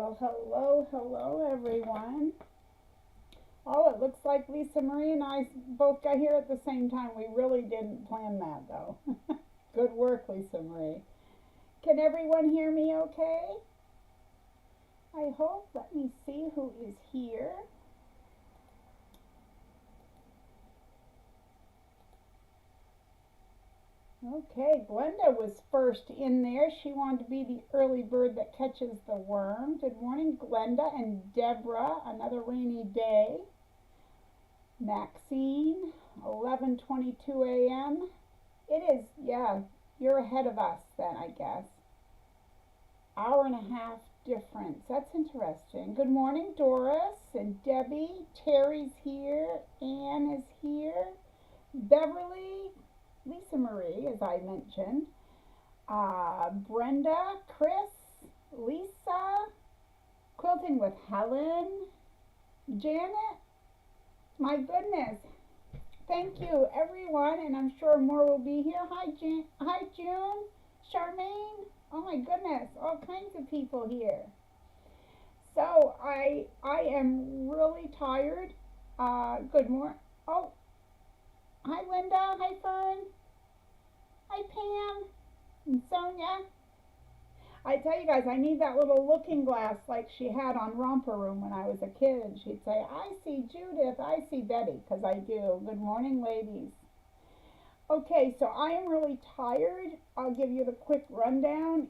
Well, hello everyone. Oh, it looks like Lisa Marie and I both got here at the same time. We really didn't plan that though. Good work, Lisa Marie. Can everyone hear me okay? I hope. Let me see who is here. Okay, Glenda was first in there. She wanted to be the early bird that catches the worm. Good morning, Glenda and Deborah. Another rainy day. Maxine, 11:22 a.m. It is, yeah, you're ahead of us then, I guess. Hour and a half difference. That's interesting. Good morning, Doris and Debbie. Terry's here. Ann is here. Beverly, Lisa Marie, as I mentioned. Brenda, Chris, Lisa, Quilting with Helen, Janet. My goodness. Thank you, everyone, and I'm sure more will be here. Hi, June, Charmaine. Oh my goodness, all kinds of people here. So I am really tired. Good morning. Oh, hi, Linda. Hi, Fern. Hi, Pam and Sonia. I tell you guys, I need that little looking glass like she had on Romper Room when I was a kid. And she'd say, I see Judith, I see Betty, because I do. Good morning, ladies. Okay, so I am really tired. I'll give you the quick rundown.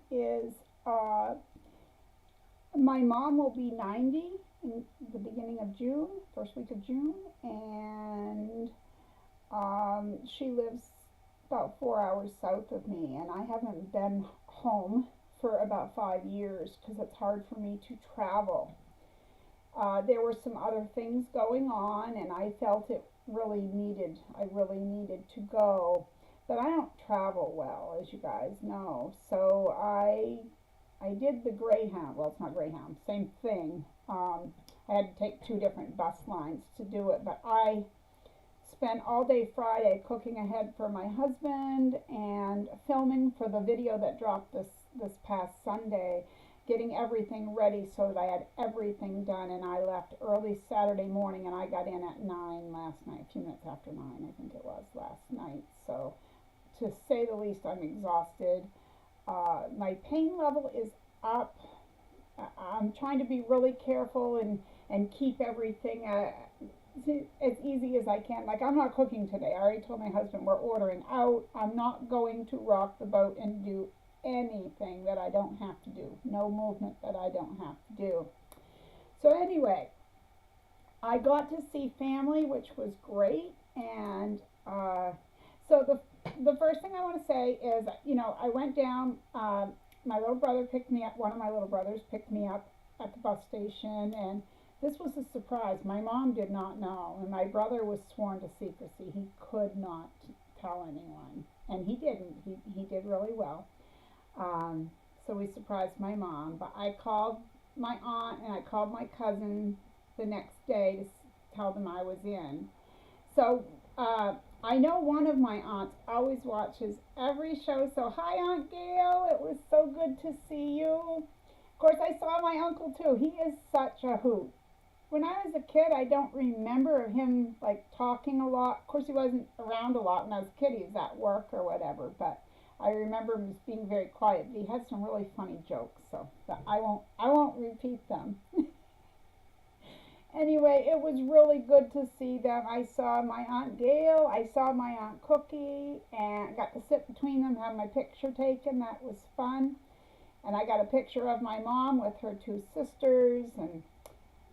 My mom will be 90 in the beginning of June, first week of June. And she lives about 4 hours south of me. And I haven't been home for about 5 years because it's hard for me to travel. There were some other things going on and I felt I really needed to go, but I don't travel well, as you guys know. So I did the Greyhound. Well, it's not Greyhound, same thing. I had to take 2 different bus lines to do it, but I spent all day Friday cooking ahead for my husband and filming for the video that dropped this past Sunday, getting everything ready so that I had everything done, and I left early Saturday morning and I got in at 9 last night, a few minutes after 9 I think it was last night. So to say the least, I'm exhausted. My pain level is up. I'm trying to be really careful and keep everything as easy as I can. Like, I'm not cooking today. I already told my husband we're ordering out. I'm not going to rock the boat and do anything that I don't have to do. No movement that I don't have to do. So anyway, I got to see family, which was great. And so the first thing I want to say is, I went down. My little brother picked me up. One of my little brothers picked me up at the bus station, and this was a surprise. My mom did not know, and my brother was sworn to secrecy. He could not tell anyone, and he didn't. He did really well. So we surprised my mom, but I called my aunt and I called my cousin the next day to tell them I was in. So I know one of my aunts always watches every show. So hi, Aunt Gail. It was so good to see you. Of course, I saw my uncle too. He is such a hoot. When I was a kid, I don't remember him like talking a lot. Of course, he wasn't around a lot when I was a kid. He was at work or whatever, but I remember him as being very quiet. He had some really funny jokes, so but I won't repeat them. Anyway, it was really good to see them. I saw my Aunt Gail, I saw my Aunt Cookie, and I got to sit between them, have my picture taken. That was fun. And I got a picture of my mom with her 2 sisters, and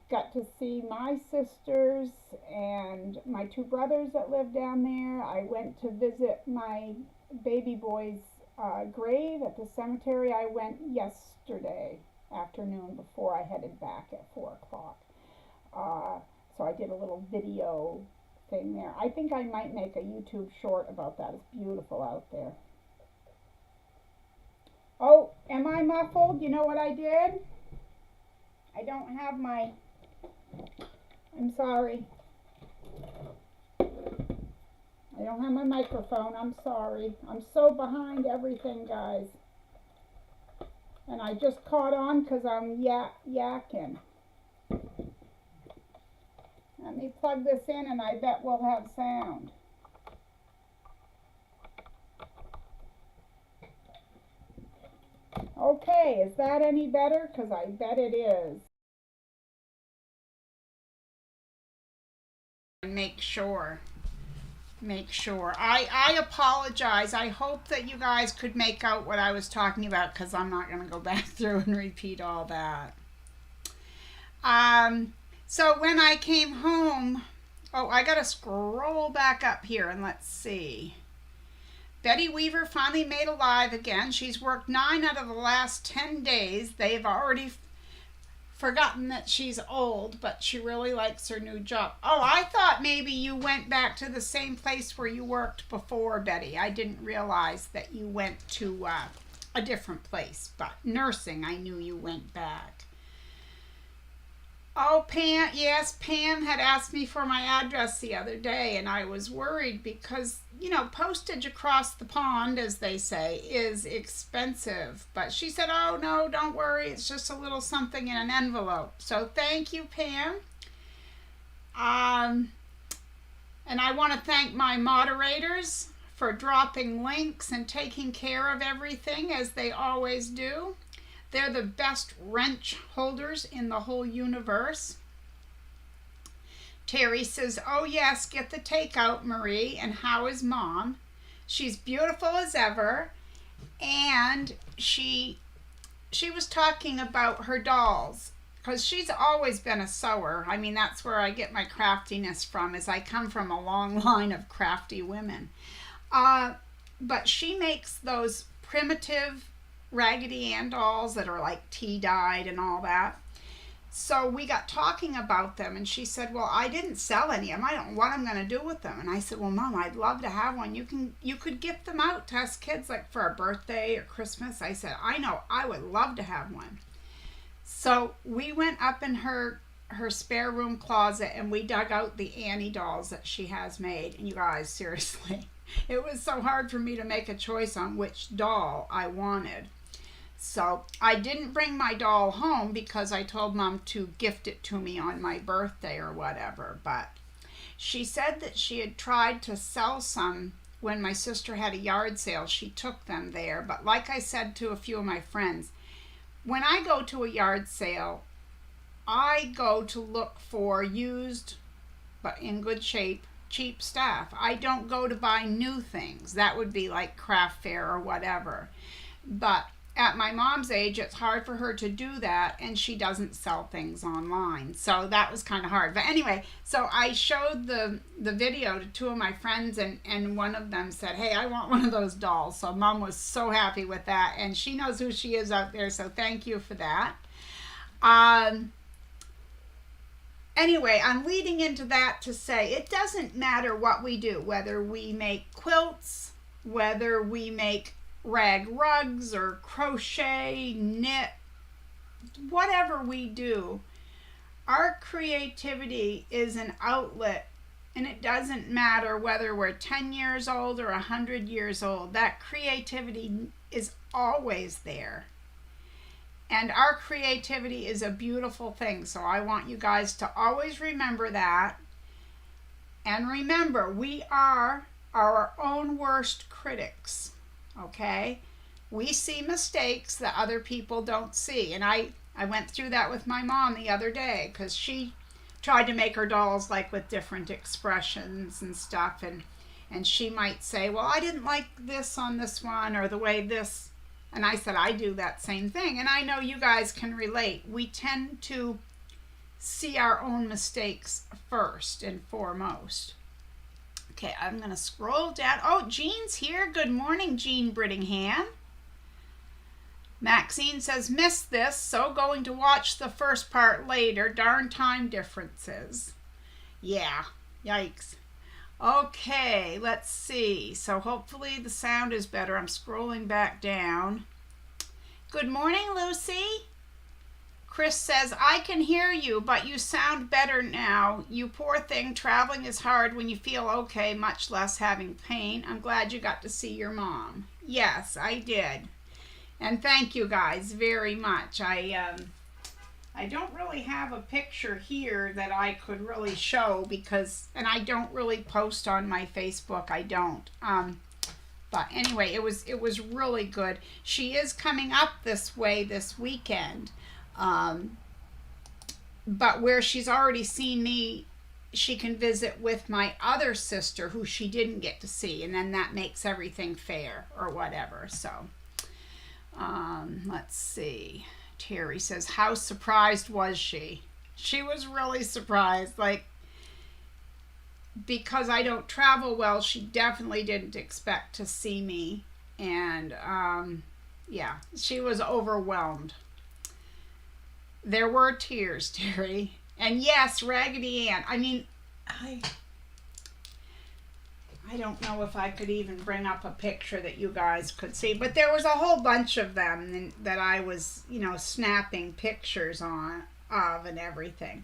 got to see my sisters and my 2 brothers that live down there. I went to visit my baby boy's grave at the cemetery. I went yesterday afternoon before I headed back at 4 o'clock. So I did a little video thing there. I think I might make a YouTube short about that. It's beautiful out there. Oh, am I muffled? You know what I did? I don't have my... I'm sorry. I don't have my microphone. I'm sorry. I'm so behind everything, guys. And I just caught on because I'm yakking. Let me plug this in and I bet we'll have sound. Okay, is that any better? Because I bet it is. Make sure. I apologize. I hope that you guys could make out what I was talking about, because I'm not going to go back through and repeat all that. So when I came home, oh, I got to scroll back up here and let's see. Betty Weaver finally made alive again. She's worked 9 out of the last 10 days. They've already forgotten that she's old, but she really likes her new job. Oh, I thought maybe you went back to the same place where you worked before, Betty. I didn't realize that you went to a different place, but nursing, I knew you went back. Oh, Pam, yes, Pam had asked me for my address the other day, and I was worried because, you know, postage across the pond, as they say, is expensive. But she said, oh, no, don't worry. It's just a little something in an envelope. So thank you, Pam. And I want to thank my moderators for dropping links and taking care of everything, as they always do. They're the best wrench holders in the whole universe. Terry says, oh yes, get the takeout, Marie. And how is Mom? She's beautiful as ever. And she was talking about her dolls, because she's always been a sewer. I mean, that's where I get my craftiness from, is I come from a long line of crafty women. But she makes those primitive Raggedy Ann dolls that are like tea-dyed and all that. So we got talking about them, and she said, well, I didn't sell any of them. I don't know what I'm going to do with them. And I said, well, Mom, I'd love to have one. You could gift them out to us kids, like for a birthday or Christmas. I said, I know, I would love to have one. So we went up in her spare room closet, and we dug out the Annie dolls that she has made. And you guys, seriously, it was so hard for me to make a choice on which doll I wanted. So I didn't bring my doll home because I told Mom to gift it to me on my birthday or whatever. But she said that she had tried to sell some when my sister had a yard sale. She took them there. But like I said to a few of my friends, when I go to a yard sale, I go to look for used but in good shape, cheap stuff. I don't go to buy new things. That would be like craft fair or whatever. But at my mom's age, it's hard for her to do that, and she doesn't sell things online. So that was kind of hard. But anyway, so I showed the video to 2 of my friends, and one of them said, hey, I want one of those dolls. So Mom was so happy with that, and she knows who she is out there, so thank you for that. Anyway, I'm leading into that to say it doesn't matter what we do, whether we make quilts, whether we make rag rugs or crochet, knit, whatever we do, our creativity is an outlet, and it doesn't matter whether we're 10 years old or 100 years old. That creativity is always there, and our creativity is a beautiful thing. So I want you guys to always remember that, and remember, we are our own worst critics. Okay, we see mistakes that other people don't see, and I went through that with my mom the other day, because she tried to make her dolls like with different expressions and stuff, and she might say, well, I didn't like this on this one, or the way this, and I said, I do that same thing, and I know you guys can relate. We tend to see our own mistakes first and foremost. Okay, I'm going to scroll down. Oh, Jean's here. Good morning, Jean Brittingham. Maxine says, missed this, so going to watch the first part later. Darn time differences. Yeah, yikes. Okay, let's see. So hopefully the sound is better. I'm scrolling back down. Good morning, Lucy. Chris says, I can hear you, but you sound better now. You poor thing, traveling is hard when you feel okay, much less having pain. I'm glad you got to see your mom. Yes, I did. And thank you guys very much. I don't really have a picture here that I could really show because, and I don't really post on my Facebook. I don't. But anyway, it was really good. She is coming up this way this weekend. But where she's already seen me, she can visit with my other sister who she didn't get to see, and then that makes everything fair or whatever. So let's see. Terry says, how surprised was she? She was really surprised, like, because I don't travel well, she definitely didn't expect to see me. And yeah, she was overwhelmed. There were tears, Terry. And yes, Raggedy Ann. I mean, I don't know if I could even bring up a picture that you guys could see, but there was a whole bunch of them that I was, snapping pictures of and everything.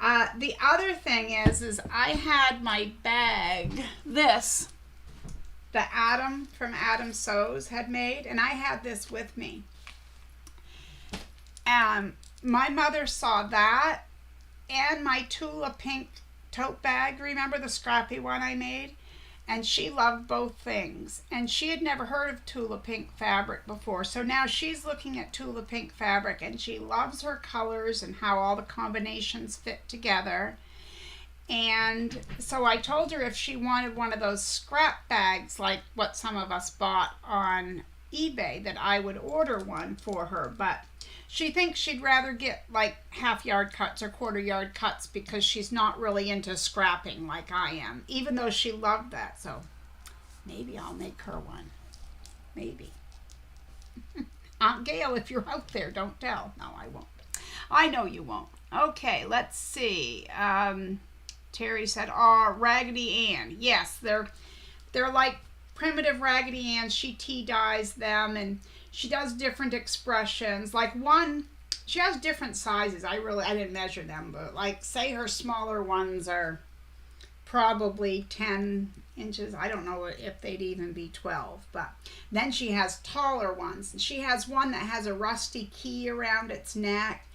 The other thing is I had my bag, this, the Adam from Adam Sews had made, and I had this with me. My mother saw that and my Tula pink tote bag. Remember the Scrappy one I made? And she loved both things. And she had never heard of Tula pink fabric before. So now she's looking at Tula pink fabric and she loves her colors and how all the combinations fit together. And so I told her if she wanted one of those scrap bags like what some of us bought on eBay, that I would order one for her. But she thinks she'd rather get like half-yard cuts or quarter-yard cuts because she's not really into scrapping like I am, even though she loved that. So maybe I'll make her one. Maybe. Aunt Gail, if you're out there, don't tell. No, I won't. I know you won't. Okay, let's see. Terry said, "Oh, Raggedy Ann." Yes, they're like primitive Raggedy Ann. She tea dyes them, and she does different expressions. Like one, she has different sizes. I didn't measure them, but like say her smaller ones are probably 10 inches. I don't know if they'd even be 12, but then she has taller ones. She has one that has a rusty key around its neck,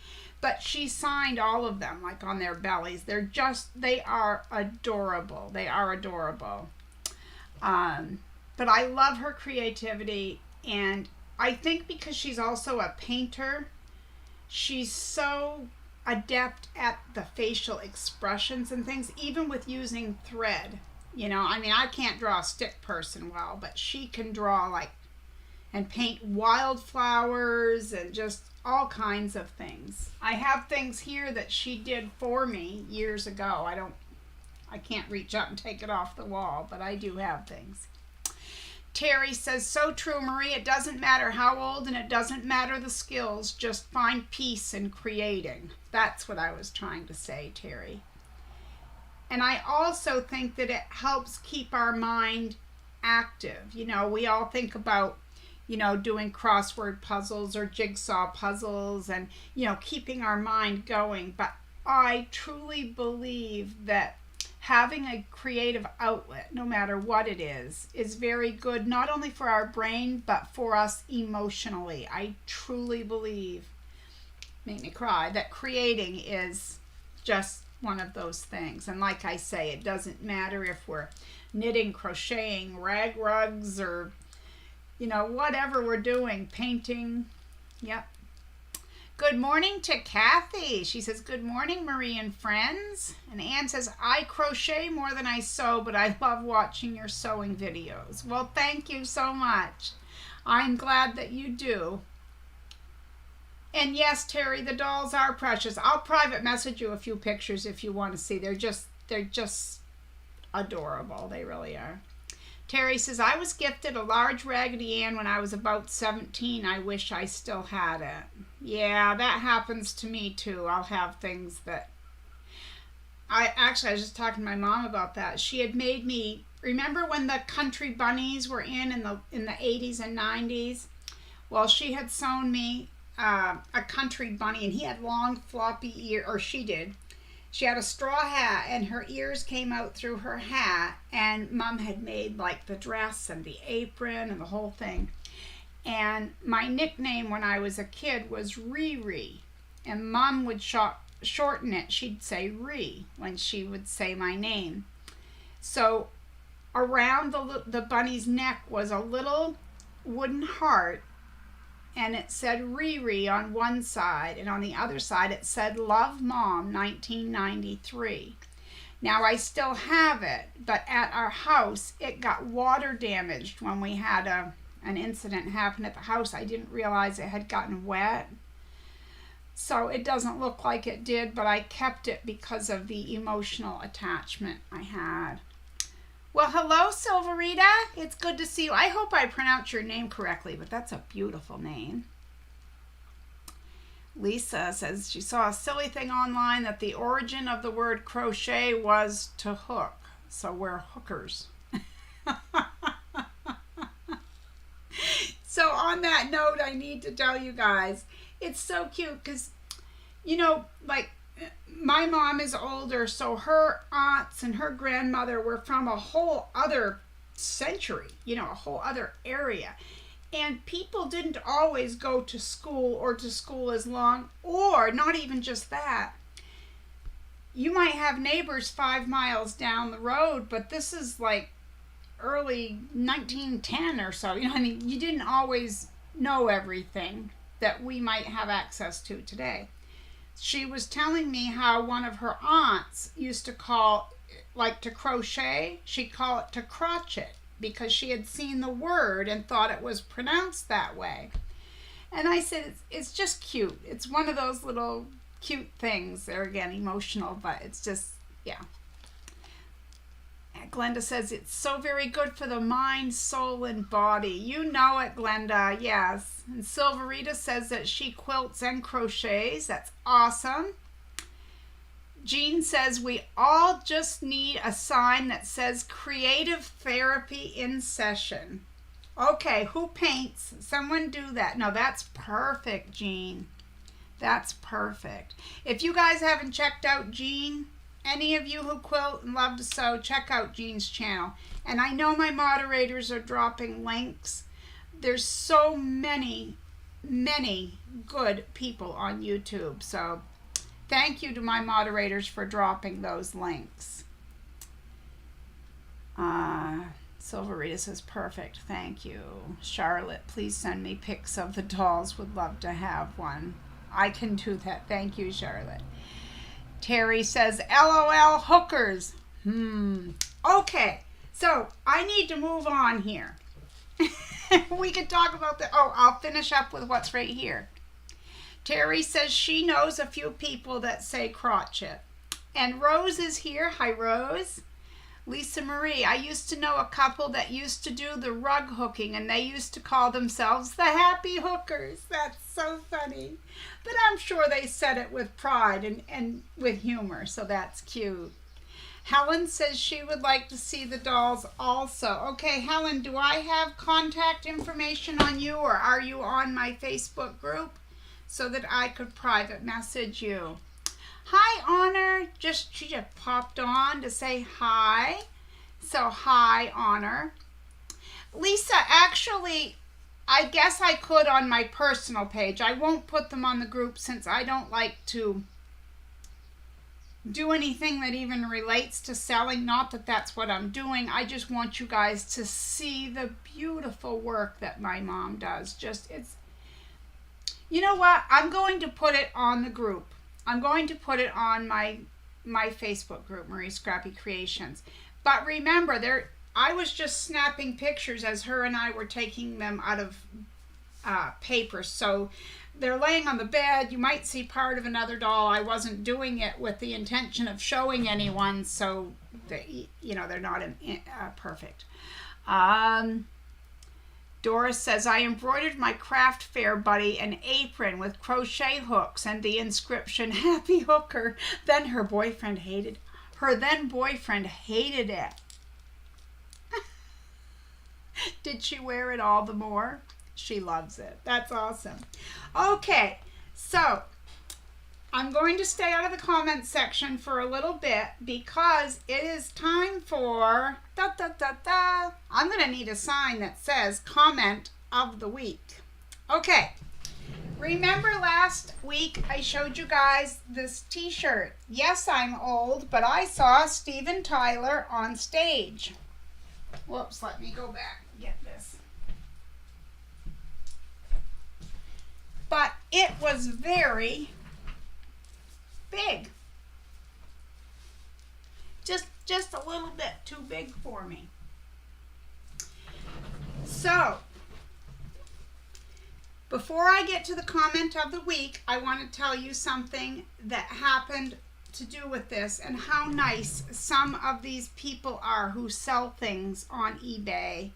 but she signed all of them like on their bellies. They are adorable. They are adorable. But I love her creativity, and I think because she's also a painter, she's so adept at the facial expressions and things, even with using thread. I mean, I can't draw a stick person well, but she can draw and paint wildflowers and just all kinds of things. I have things here that she did for me years ago. I can't reach up and take it off the wall, but I do have things. Terry says, so true, Marie. It doesn't matter how old and it doesn't matter the skills. Just find peace in creating. That's what I was trying to say, Terry. And I also think that it helps keep our mind active. We all think about, doing crossword puzzles or jigsaw puzzles and, keeping our mind going. But I truly believe that having a creative outlet, no matter what it is very good, not only for our brain, but for us emotionally. I truly believe, make me cry, that creating is just one of those things. And like I say, it doesn't matter if we're knitting, crocheting, rag rugs, or, whatever we're doing, painting. Yep. Good morning to Kathy. She says, good morning, Marie and friends. And Ann says, I crochet more than I sew, but I love watching your sewing videos. Well, thank you so much. I'm glad that you do. And yes, Terry, the dolls are precious. I'll private message you a few pictures if you want to see. They're just adorable. They really are. Terry says, I was gifted a large Raggedy Ann when I was about 17. I wish I still had it. Yeah, that happens to me too. I'll have things that... I was just talking to my mom about that. She had made me... Remember when the country bunnies were in the 80s and 90s? Well, she had sewn me a country bunny, and he had long floppy ears, or she did. She had a straw hat, and her ears came out through her hat, and Mom had made like the dress and the apron and the whole thing. And my nickname when I was a kid was Riri. And Mom would shorten it. She'd say Ree when she would say my name. So around the bunny's neck was a little wooden heart, and it said Riri on one side, and on the other side it said Love Mom 1993. Now I still have it, but at our house it got water damaged when we had an incident happen at the house. I didn't realize it had gotten wet. So it doesn't look like it did, but I kept it because of the emotional attachment I had. Well, hello, Silverita. It's good to see you. I hope I pronounced your name correctly, but that's a beautiful name. Lisa says she saw a silly thing online that the origin of the word crochet was to hook. So we're hookers. So on that note, I need to tell you guys, it's so cute because, you know, like my mom is older, so her aunts and her grandmother were from a whole other century, you know, a whole other area. And people didn't always go to school or to school as long, or not even just that. You might have neighbors 5 miles down the road, but this is like early 1910 or so. You know, I mean, you didn't always know everything that we might have access to today. She was telling me how one of her aunts used to call, like to crochet, she'd call it to crotchet because she had seen the word and thought it was pronounced that way. And I said, it's just cute. It's one of those little cute things. They're, again, emotional, but it's just, yeah. Glenda says, it's so very good for the mind, soul, and body. You know it, Glenda, yes. And Silverita says that she quilts and crochets. That's awesome. Jean says, we all just need a sign that says creative therapy in session. Okay, who paints? Someone do that. No, that's perfect, Jean. That's perfect. If you guys haven't checked out Jean, any of you who quilt and love to sew, check out Jean's channel. And I know my moderators are dropping links. There's so many good people on YouTube. So thank you to my moderators for dropping those links. Silverita says, perfect, thank you. Charlotte, please send me pics of the dolls. Would love to have one. I can do that. Thank you, Charlotte. Terry says, LOL hookers. Okay, so I need to move on here. We could talk about I'll finish up with what's right here. Terry says she knows a few people that say crotchet. And Rose is here. Hi, Rose. Lisa Marie, I used to know a couple that used to do the rug hooking, and they used to call themselves the happy hookers. That's so funny. But I'm sure they said it with pride and with humor, so that's cute. Helen says she would like to see the dolls also. Okay, Helen, do I have contact information on you, or are you on my Facebook group so that I could private message you? Hi, Honor. She just popped on to say hi. So hi, Honor. Lisa, actually, I guess I could on my personal page. I won't put them on the group since I don't like to do anything that even relates to selling. Not that that's what I'm doing. I just want you guys to see the beautiful work that my mom does. You know what? I'm going to put it on the group. I'm going to put it on my Facebook group, Marie Scrappy Creations. But remember, I was just snapping pictures as her and I were taking them out of paper. So they're laying on the bed. You might see part of another doll. I wasn't doing it with the intention of showing anyone, so they're not perfect. Doris says, I embroidered my craft fair buddy an apron with crochet hooks and the inscription, Happy Hooker. Then her boyfriend hated it. Did she wear it all the more? She loves it. That's awesome. Okay, so I'm going to stay out of the comments section for a little bit because it is time for I'm going to need a sign that says comment of the week. Okay. Remember last week I showed you guys this t-shirt. Yes, I'm old, but I saw Steven Tyler on stage. Whoops, let me go back and get this. But it was very big. Just a little bit too big for me. So, before I get to the comment of the week, I want to tell you something that happened to do with this and how nice some of these people are who sell things on eBay,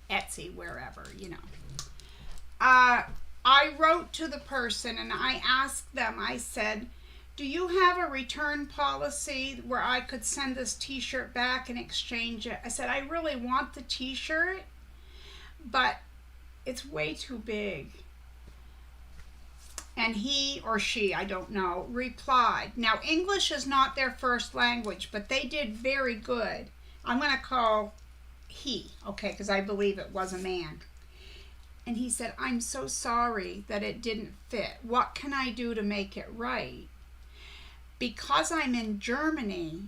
Etsy, wherever, you know. I wrote to the person and I asked them, I said, do you have a return policy where I could send this t-shirt back and exchange it? I said, I really want the t-shirt, but it's way too big. And he or she, I don't know, replied. Now, English is not their first language, but they did very good. I'm going to call he, okay, because I believe it was a man. And he said, I'm so sorry that it didn't fit. What can I do to make it right? Because I'm in Germany,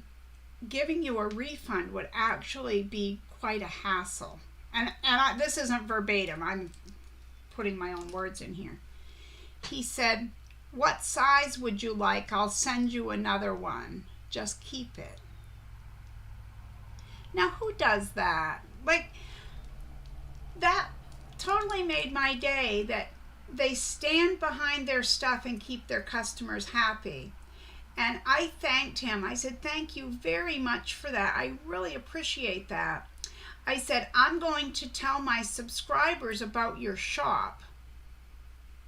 giving you a refund would actually be quite a hassle. And this isn't verbatim. I'm putting my own words in here. He said, what size would you like? I'll send you another one. Just keep it. Now, who does that? Like, that totally made my day, that they stand behind their stuff and keep their customers happy. And I thanked him. I said, thank you very much for that. I really appreciate that. I said, I'm going to tell my subscribers about your shop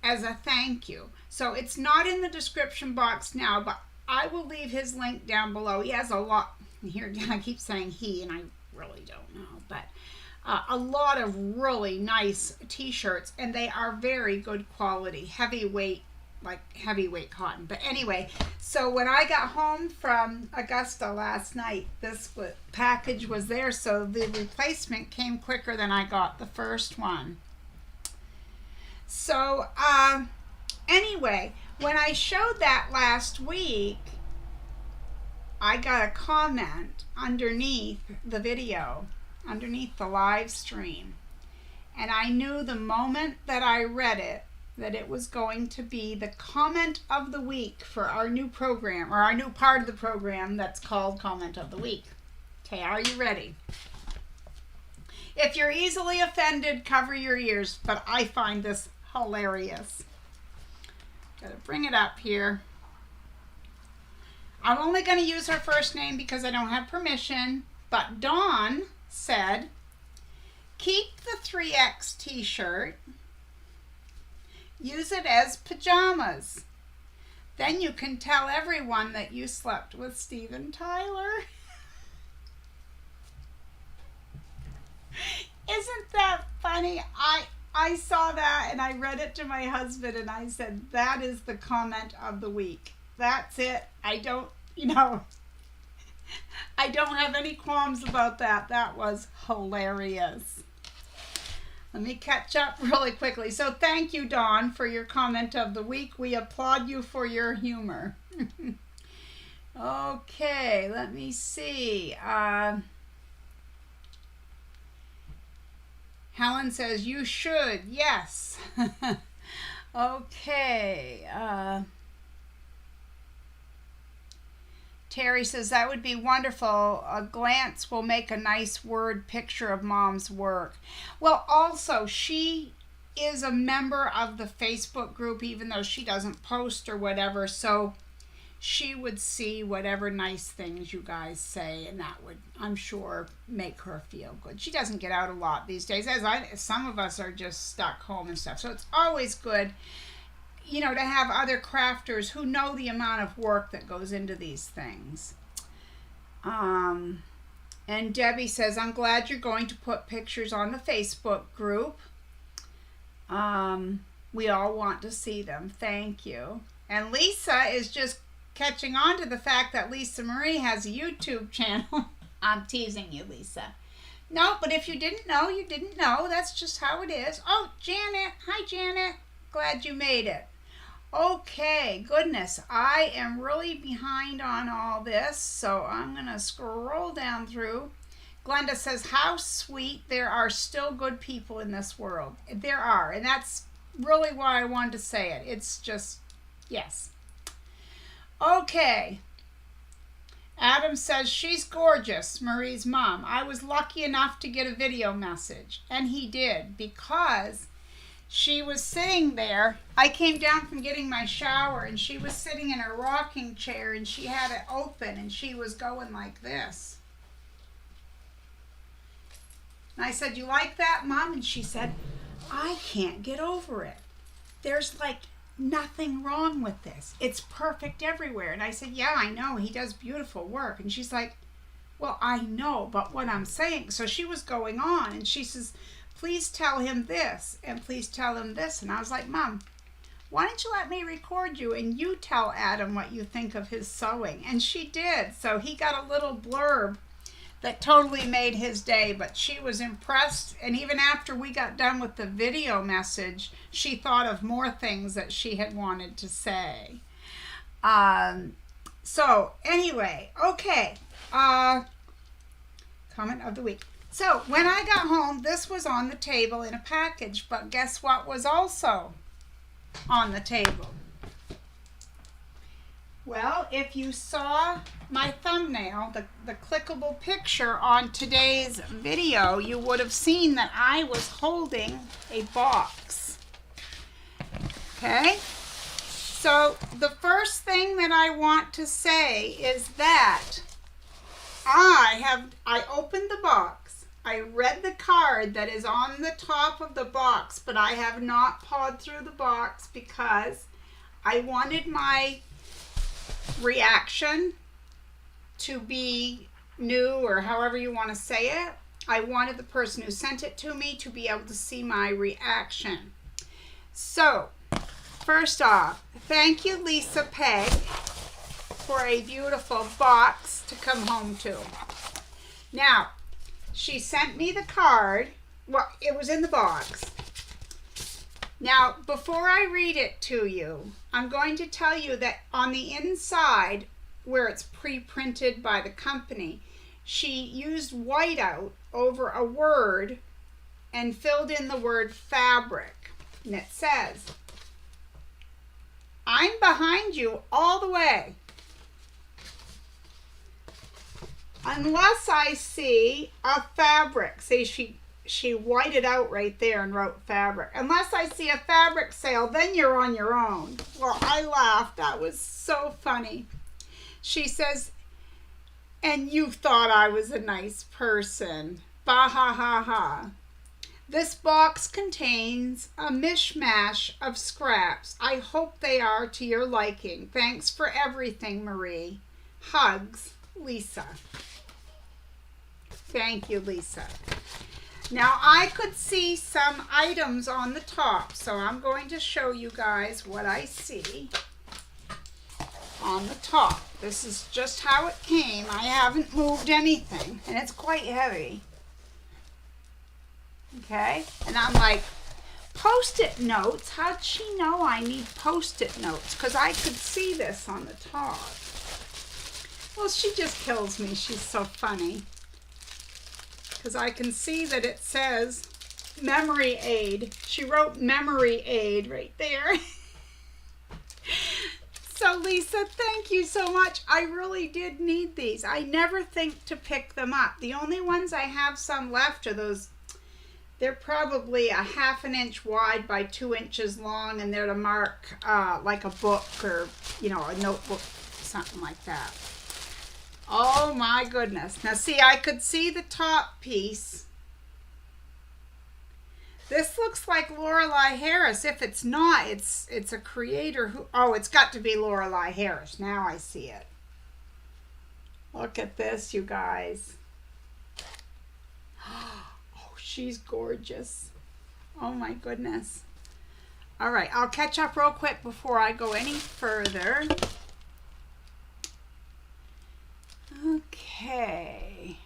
as a thank you. So it's not in the description box now, but I will leave his link down below. He has a lot. Here again, I keep saying he, and I really don't know. But a lot of really nice t-shirts, and they are very good quality, heavyweight, like heavyweight cotton. But anyway, so when I got home from Augusta last night, this package was there, so the replacement came quicker than I got the first one. So anyway, when I showed that last week, I got a comment underneath the video, underneath the live stream, and I knew the moment that I read it that it was going to be the comment of the week for our new program, or our new part of the program that's called Comment of the Week. Okay, are you ready? If you're easily offended, cover your ears, but I find this hilarious. Gotta bring it up here. I'm only going to use her first name because I don't have permission, but Dawn said, keep the 3X t-shirt, use it as pajamas. Then you can tell everyone that you slept with Steven Tyler. Isn't that funny? I saw that and I read it to my husband and I said, that is the comment of the week. That's it. I don't have any qualms about that. That was hilarious. Let me catch up really quickly. So thank you, Dawn, for your comment of the week. We applaud you for your humor. Okay, let me see. Helen says, you should. Yes. Okay. Terry says, that would be wonderful. A glance will make a nice word picture of Mom's work. Well, also, she is a member of the Facebook group, even though she doesn't post or whatever. So she would see whatever nice things you guys say, and that would, I'm sure, make her feel good. She doesn't get out a lot these days, as some of us are just stuck home and stuff. So it's always good, you know, to have other crafters who know the amount of work that goes into these things. And Debbie says, I'm glad you're going to put pictures on the Facebook group. We all want to see them. Thank you. And Lisa is just catching on to the fact that Lisa Marie has a YouTube channel. I'm teasing you, Lisa. No, but if you didn't know, you didn't know. That's just how it is. Oh, Janet. Hi, Janet. Glad you made it. Okay, goodness, I am really behind on all this, so I'm going to scroll down through. Glenda says, how sweet. There are still good people in this world. There are, and that's really why I wanted to say it. It's just, yes. Okay. Adam says, she's gorgeous, Marie's mom. I was lucky enough to get a video message, and he did, because she was sitting there. I came down from getting my shower, and she was sitting in her rocking chair, and she had it open, and she was going like this. And I said, you like that, Mom? And she said, I can't get over it. There's like nothing wrong with this. It's perfect everywhere. And I said, yeah, I know. He does beautiful work. And she's like, well, I know, but what I'm saying. So she was going on, and she says, please tell him this, and please tell him this. And I was like, Mom, why don't you let me record you, and you tell Adam what you think of his sewing? And she did. So he got a little blurb that totally made his day, but she was impressed. And even after we got done with the video message, she thought of more things that she had wanted to say. So anyway, okay. Comment of the week. So when I got home, this was on the table in a package, but guess what was also on the table? Well, if you saw my thumbnail, the clickable picture on today's video, you would have seen that I was holding a box. Okay? So the first thing that I want to say is that I opened the box. I read the card that is on the top of the box, but I have not pawed through the box because I wanted my reaction to be new, or however you want to say it. I wanted the person who sent it to me to be able to see my reaction. So, first off, thank you, Lisa Peg, for a beautiful box to come home to. Now, she sent me the card. Well, it was in the box. Now, before I read it to you, I'm going to tell you that on the inside, where it's pre-printed by the company, she used whiteout over a word and filled in the word fabric. And it says, I'm behind you all the way. Unless I see a fabric. See, she whited out right there and wrote fabric. Unless I see a fabric sale, then you're on your own. Well, I laughed. That was so funny. She says, and you thought I was a nice person. Bah ha ha ha. This box contains a mishmash of scraps. I hope they are to your liking. Thanks for everything, Marie. Hugs, Lisa. Thank you, Lisa. Now, I could see some items on the top, so I'm going to show you guys what I see on the top. This is just how it came. I haven't moved anything, and it's quite heavy. Okay? And I'm like, Post-it notes? How'd she know I need Post-it notes? Because I could see this on the top. Well, she just kills me. She's so funny. Because I can see that it says memory aid. She wrote memory aid right there. So Lisa, thank you so much. I really did need these. I never think to pick them up. The only ones I have some left are those. They're probably a 1/2 inch wide by 2 inches long, and they're to mark like a book or, you know, a notebook, something like that. Oh my goodness. Now see, I could see the top piece. This looks like Lorelei Harris. If it's not, it's a creator who, oh, it's got to be Lorelei Harris. Now I see it. Look at this, you guys. Oh, she's gorgeous. Oh my goodness. All right, I'll catch up real quick before I go any further. Okay.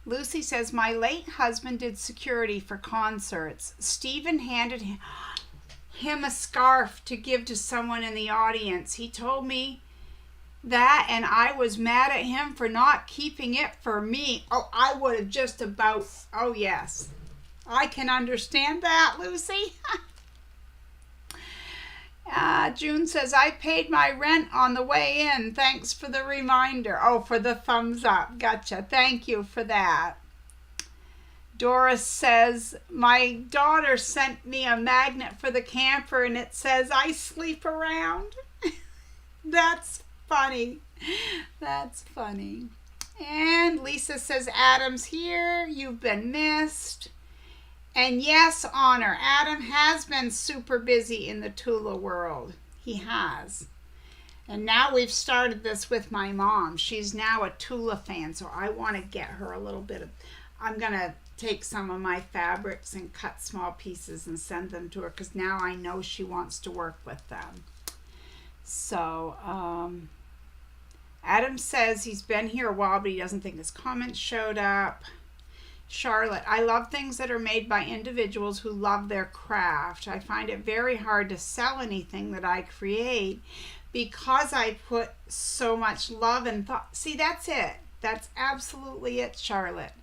Lucy says, my late husband did security for concerts. Stephen handed him a scarf to give to someone in the audience. He told me that, and I was mad at him for not keeping it for me. Oh, I would have just about, oh yes. I can understand that, Lucy. June says, I paid my rent on the way in. Thanks for the reminder. Oh, for the thumbs up. Gotcha. Thank you for that. Doris says, my daughter sent me a magnet for the camper and it says, I sleep around. That's funny. That's funny. And Lisa says, Adam's here. You've been missed. And yes, Honor, Adam has been super busy in the Tula world. He has. And now we've started this with my mom. She's now a Tula fan, so I want to get her a little bit of, I'm going to take some of my fabrics and cut small pieces and send them to her because now I know she wants to work with them. So, Adam says he's been here a while, but he doesn't think his comments showed up. Charlotte, I love things that are made by individuals who love their craft. I find it very hard to sell anything that I create because I put so much love and thought. See, that's it. That's absolutely it, Charlotte.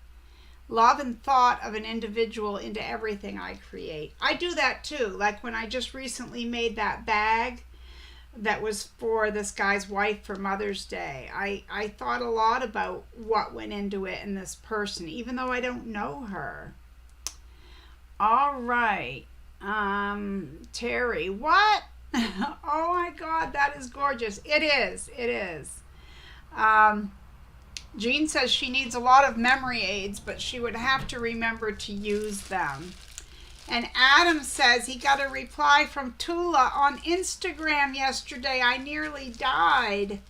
Love and thought of an individual into everything I create. I do that too. Like when I just recently made that bag that was for this guy's wife for Mother's Day. I thought a lot about what went into it and this person, even though I don't know her. All right. Terry, what? Oh my God, that is gorgeous. It is. It is. Jean says she needs a lot of memory aids, but she would have to remember to use them. And Adam says he got a reply from Tula on Instagram yesterday. I nearly died.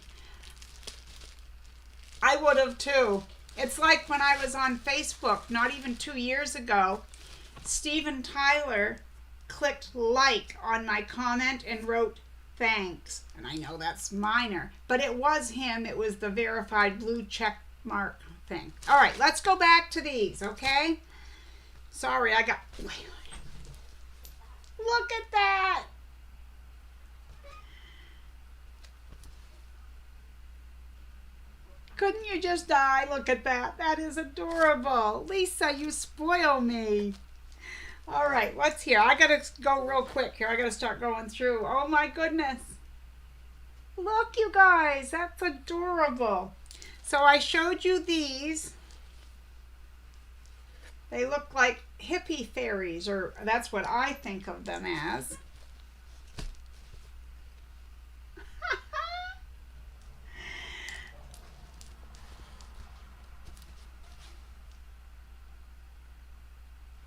I would have too. It's like when I was on Facebook not even 2 years ago. Steven Tyler clicked like on my comment and wrote thanks. And I know that's minor, but it was him. It was the verified blue check mark thing. All right, let's go back to these, okay? Sorry, I got... Look at that. Couldn't you just die? Look at that. That is adorable. Lisa, you spoil me. All right, what's here? I got to go real quick here. I got to start going through. Oh, my goodness. Look, you guys. That's adorable. So I showed you these. They look like hippie fairies, or that's what I think of them as.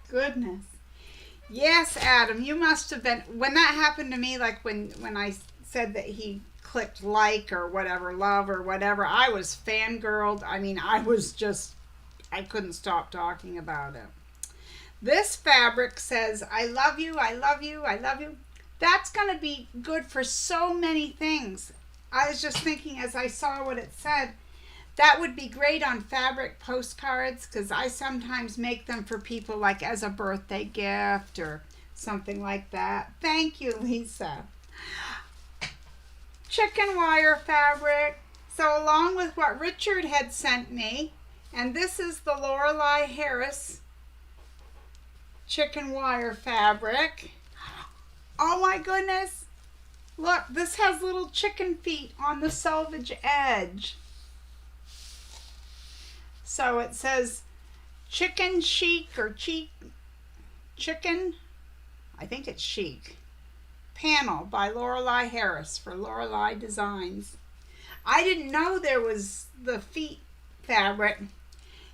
Goodness. Yes, Adam, you must have been, when that happened to me, like when I said that he clicked like or whatever, love or whatever, I was fangirled. I mean, I couldn't stop talking about it. This fabric says, I love you, I love you, I love you. That's going to be good for so many things. I was just thinking as I saw what it said, that would be great on fabric postcards because I sometimes make them for people like as a birthday gift or something like that. Thank you, Lisa. Chicken wire fabric. So along with what Richard had sent me, and this is the Lorelei Harris chicken wire fabric. Oh my goodness. Look, this has little chicken feet on the selvage edge. So it says chicken chic or chicken, I think it's chic, panel by Lorelei Harris for Lorelei Designs. I didn't know there was the feet fabric.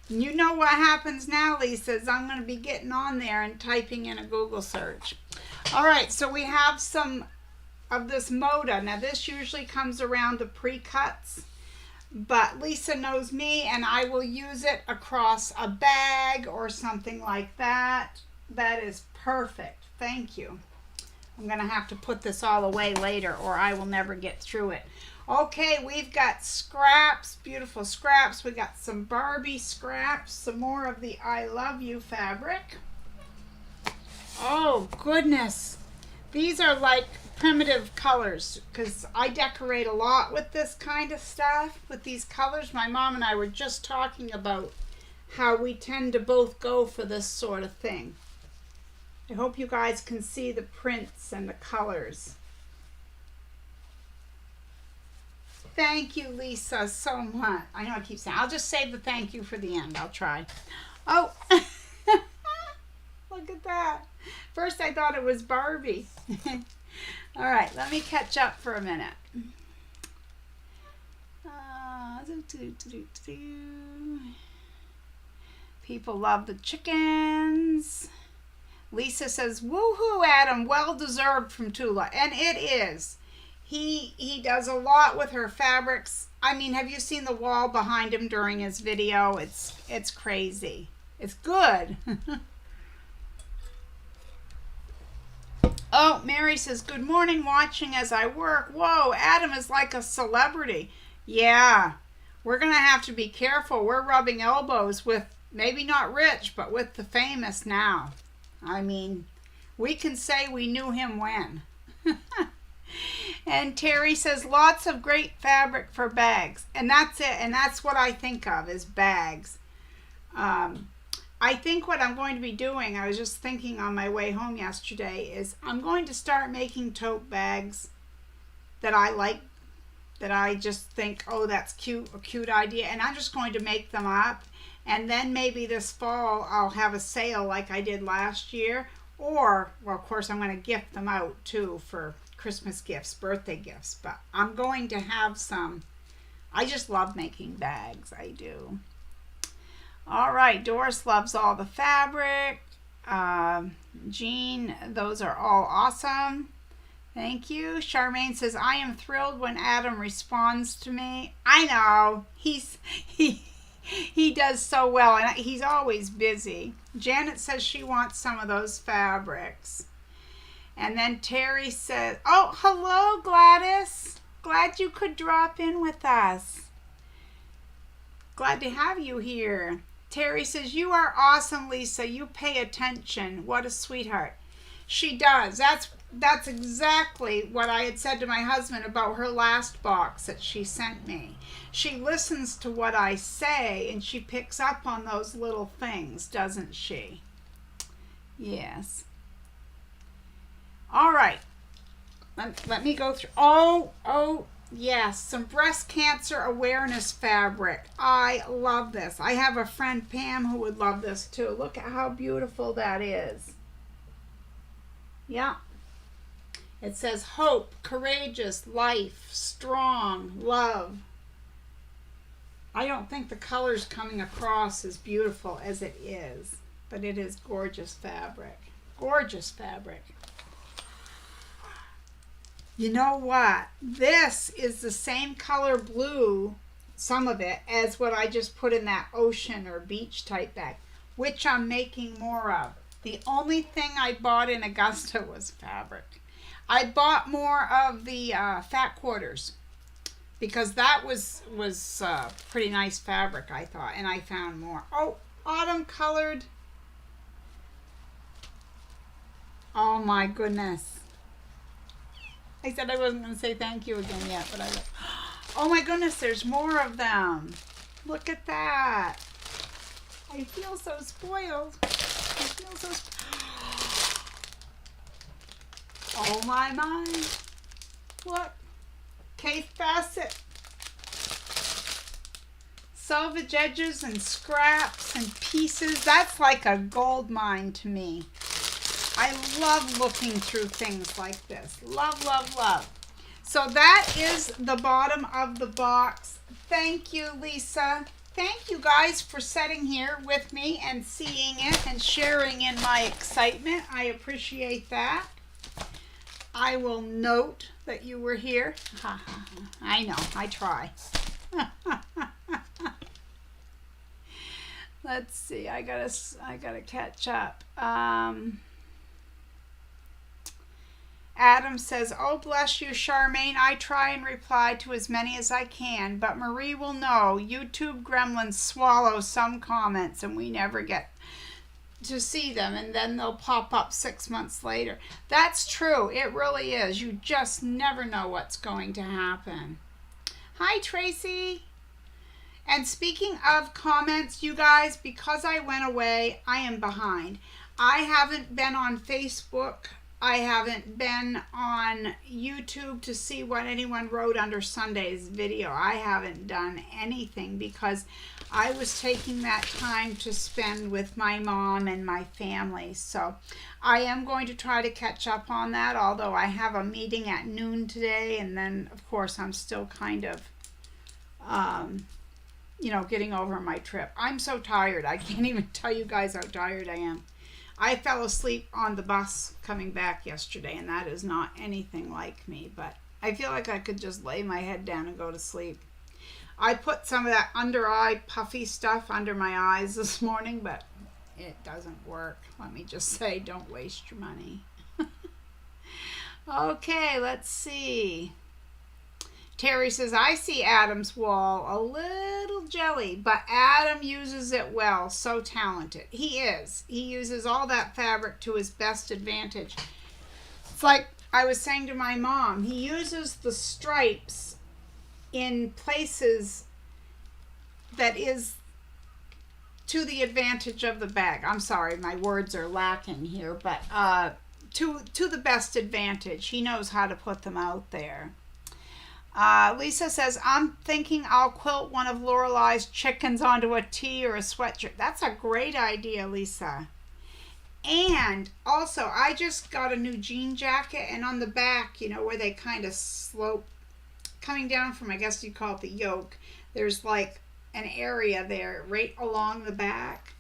And you know what happens now, Lisa, is I'm going to be getting on there and typing in a Google search. All right, so we have some of this Moda. Now this usually comes around the pre-cuts, but Lisa knows me and I will use it across a bag or something like that. That is perfect. Thank you. I'm going to have to put this all away later or I will never get through it. Okay, we've got scraps, beautiful scraps. We got some Barbie scraps, some more of the I Love You fabric. Oh, goodness. These are like primitive colors because I decorate a lot with this kind of stuff, with these colors. My mom and I were just talking about how we tend to both go for this sort of thing. I hope you guys can see the prints and the colors. Thank you, Lisa, so much. I know I keep saying, I'll just save the thank you for the end. I'll try. Oh, look at that. First I thought it was Barbie. All right, let me catch up for a minute. People love the chickens. Lisa says, woohoo, Adam, well deserved from Tula. And it is. He does a lot with her fabrics. I mean, have you seen the wall behind him during his video? It's crazy. It's good. Oh, Mary says, good morning, watching as I work. Whoa, Adam is like a celebrity. Yeah, we're going to have to be careful. We're rubbing elbows with, maybe not rich, but with the famous now. I mean, we can say we knew him when. And Terry says, lots of great fabric for bags. And that's it. And that's what I think of is bags. I think what I'm going to be doing, I was just thinking on my way home yesterday, is I'm going to start making tote bags that I like, that I just think, oh, that's cute, a cute idea. And I'm just going to make them up. And then maybe this fall I'll have a sale like I did last year. Or, well, of course, I'm going to gift them out too for Christmas gifts, birthday gifts. But I'm going to have some. I just love making bags. I do. All right, Doris loves all the fabric. Jean, those are all awesome. Thank you. Charmaine says, I am thrilled when Adam responds to me. I know. He does so well, and he's always busy. Janet says she wants some of those fabrics. And then Terry says, oh, hello, Gladys. Glad you could drop in with us. Glad to have you here. Terry says, you are awesome, Lisa. You pay attention. What a sweetheart. She does. That's exactly what I had said to my husband about her last box that she sent me. She listens to what I say and she picks up on those little things, doesn't she? Yes. All right. Let me go through. Oh, yes. Some breast cancer awareness fabric. I love this. I have a friend, Pam, who would love this too. Look at how beautiful that is. Yeah. It says hope, courageous, life, strong, love. I don't think the color's coming across as beautiful as it is, but it is gorgeous fabric. Gorgeous fabric. You know what? This is the same color blue, some of it, as what I just put in that ocean or beach type bag, which I'm making more of. The only thing I bought in Augusta was fabric. I bought more of the fat quarters because that was pretty nice fabric, I thought, and I found more. Oh, autumn colored. Oh my goodness. I said I wasn't going to say thank you again yet, but I will. Oh my goodness, there's more of them. Look at that. I feel so spoiled. I feel so oh my. Look. Kate Bassett. Selvage edges and scraps and pieces. That's like a gold mine to me. I love looking through things like this. Love, love, love. So that is the bottom of the box. Thank you, Lisa. Thank you guys for sitting here with me and seeing it and sharing in my excitement. I appreciate that. I will note that you were here. I know, I try. Let's see, I gotta catch up. Adam says, oh, bless you, Charmaine. I try and reply to as many as I can, but Marie will know. YouTube gremlins swallow some comments, and we never get to see them, and then they'll pop up 6 months later. That's true. It really is. You just never know what's going to happen. Hi, Tracy. And speaking of comments, you guys, because I went away, I am behind. I haven't been on Facebook. I haven't been on YouTube to see what anyone wrote under Sunday's video. I haven't done anything because I was taking that time to spend with my mom and my family. So I am going to try to catch up on that, although I have a meeting at noon today. And then, of course, I'm still kind of, getting over my trip. I'm so tired. I can't even tell you guys how tired I am. I fell asleep on the bus coming back yesterday, and that is not anything like me, but I feel like I could just lay my head down and go to sleep. I put some of that under eye puffy stuff under my eyes this morning, but it doesn't work. Let me just say, don't waste your money. Okay, let's see. Terry says, I see Adam's wall, a little jelly, but Adam uses it well. So talented. He is. He uses all that fabric to his best advantage. It's like I was saying to my mom, he uses the stripes in places that is to the advantage of the bag. I'm sorry, my words are lacking here, but to the best advantage. He knows how to put them out there. Lisa says, I'm thinking I'll quilt one of Lorelei's chickens onto a tee or a sweatshirt. That's a great idea, Lisa. And also, I just got a new jean jacket, and on the back, where they kind of slope, coming down from, I guess you call it the yoke, there's like an area there right along the back.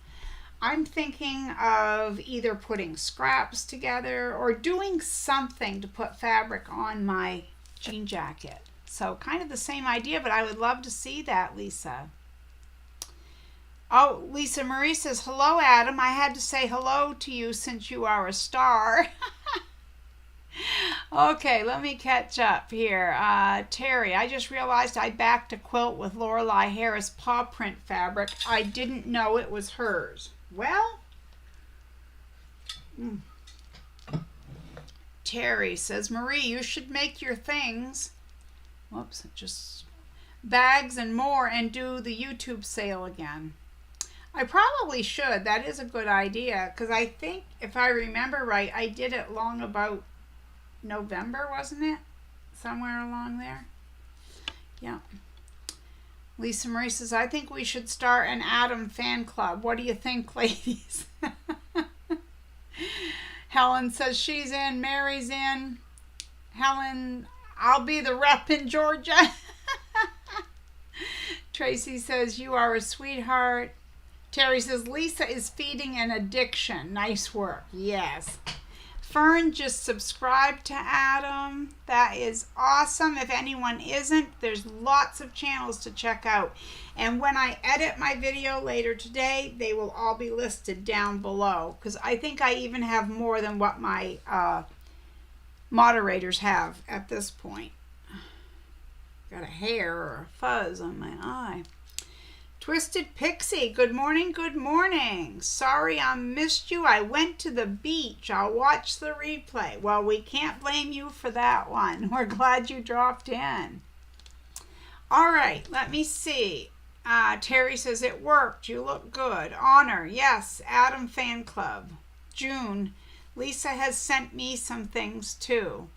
I'm thinking of either putting scraps together or doing something to put fabric on my jean jacket. So kind of the same idea, but I would love to see that, Lisa. Oh, Lisa Marie says, hello, Adam. I had to say hello to you since you are a star. Okay, let me catch up here. Terry, I just realized I backed a quilt with Lorelei Harris paw print fabric. I didn't know it was hers. Well, Terry says, Marie, you should make your things. Whoops, just bags and more and do the YouTube sale again. I probably should. That is a good idea because I think if I remember right, I did it long about November, wasn't it? Somewhere along there. Yeah. Lisa Marie says, I think we should start an Adam fan club. What do you think, ladies? Helen says she's in. Mary's in. Helen, I'll be the rep in Georgia. Tracy says, you are a sweetheart. Terry says, Lisa is feeding an addiction. Nice work. Yes. Fern just subscribed to Adam. That is awesome. If anyone isn't, there's lots of channels to check out. And when I edit my video later today, they will all be listed down below. Because I think I even have more than what my moderators have at this point. Got a hair or a fuzz on my eye. Twisted Pixie, good morning, good morning. Sorry I missed you. I went to the beach. I'll watch the replay. Well, we can't blame you for that one. We're glad you dropped in. All right, let me see. Terry says it worked. You look good. Honor, yes. Adam Fan Club. June, Lisa has sent me some things too.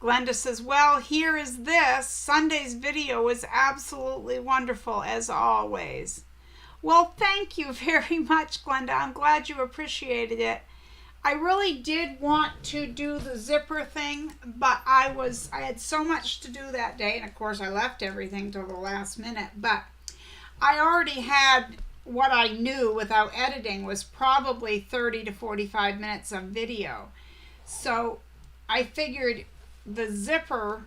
Glenda says, well, here is this. Sunday's video was absolutely wonderful as always. Well, thank you very much, Glenda. I'm glad you appreciated it. I really did want to do the zipper thing, but I had so much to do that day, and of course I left everything till the last minute, but I already had what I knew without editing was probably 30 to 45 minutes of video. So I figured the zipper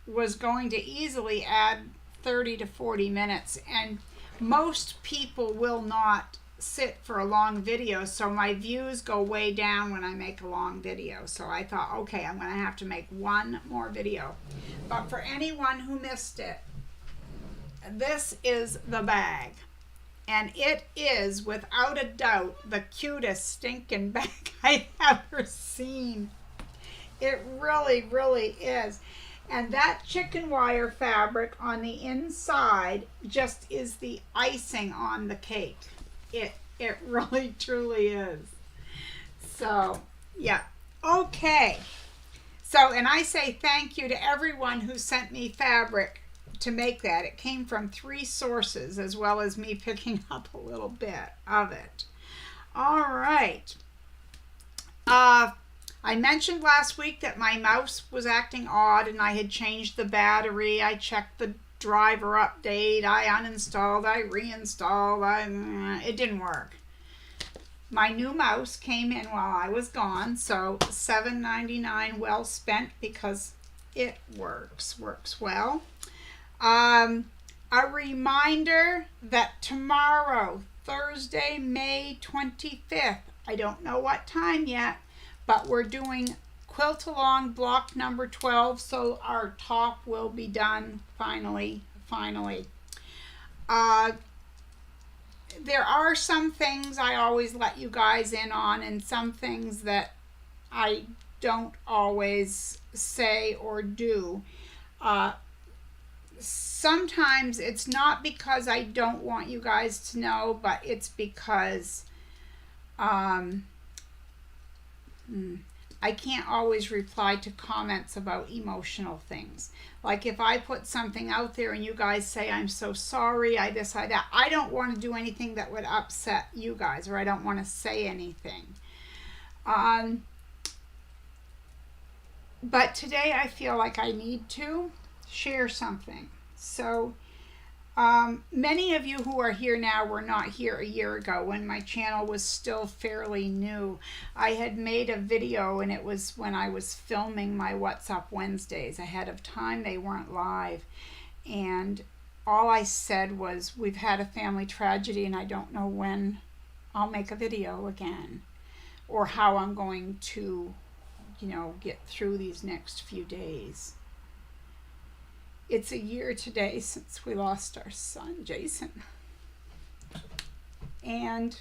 was going to easily add 30 to 40 minutes, and most people will not sit for a long video, so my views go way down when I make a long video. So I thought, okay, I'm going to have to make one more video. But for anyone who missed it, this is the bag. And it is, without a doubt, the cutest stinking bag I've ever seen. It really, really is. And that chicken wire fabric on the inside just is the icing on the cake. It really, truly is. So, yeah. Okay. So, and I say thank you to everyone who sent me fabric to make that. It came from 3 sources, as well as me picking up a little bit of it. All right. I mentioned last week that my mouse was acting odd and I had changed the battery. I checked the driver update. I uninstalled. I reinstalled. It didn't work. My new mouse came in while I was gone, so $7.99 well spent because it works well. A reminder that tomorrow, Thursday, May 25th, I don't know what time yet, but we're doing quilt along block number 12, so our top will be done finally. There are some things I always let you guys in on, and some things that I don't always say or do. Sometimes it's not because I don't want you guys to know, but it's because I can't always reply to comments about emotional things. Like if I put something out there and you guys say, I'm so sorry, I this, I that, I don't want to do anything that would upset you guys, or I don't want to say anything. But today I feel like I need to share something. So many of you who are here now were not here a year ago when my channel was still fairly new. I had made a video, and it was when I was filming my What's Up Wednesdays ahead of time. They weren't live, and all I said was, we've had a family tragedy and I don't know when I'll make a video again, or how I'm going to, get through these next few days. It's a year today since we lost our son, Jason. And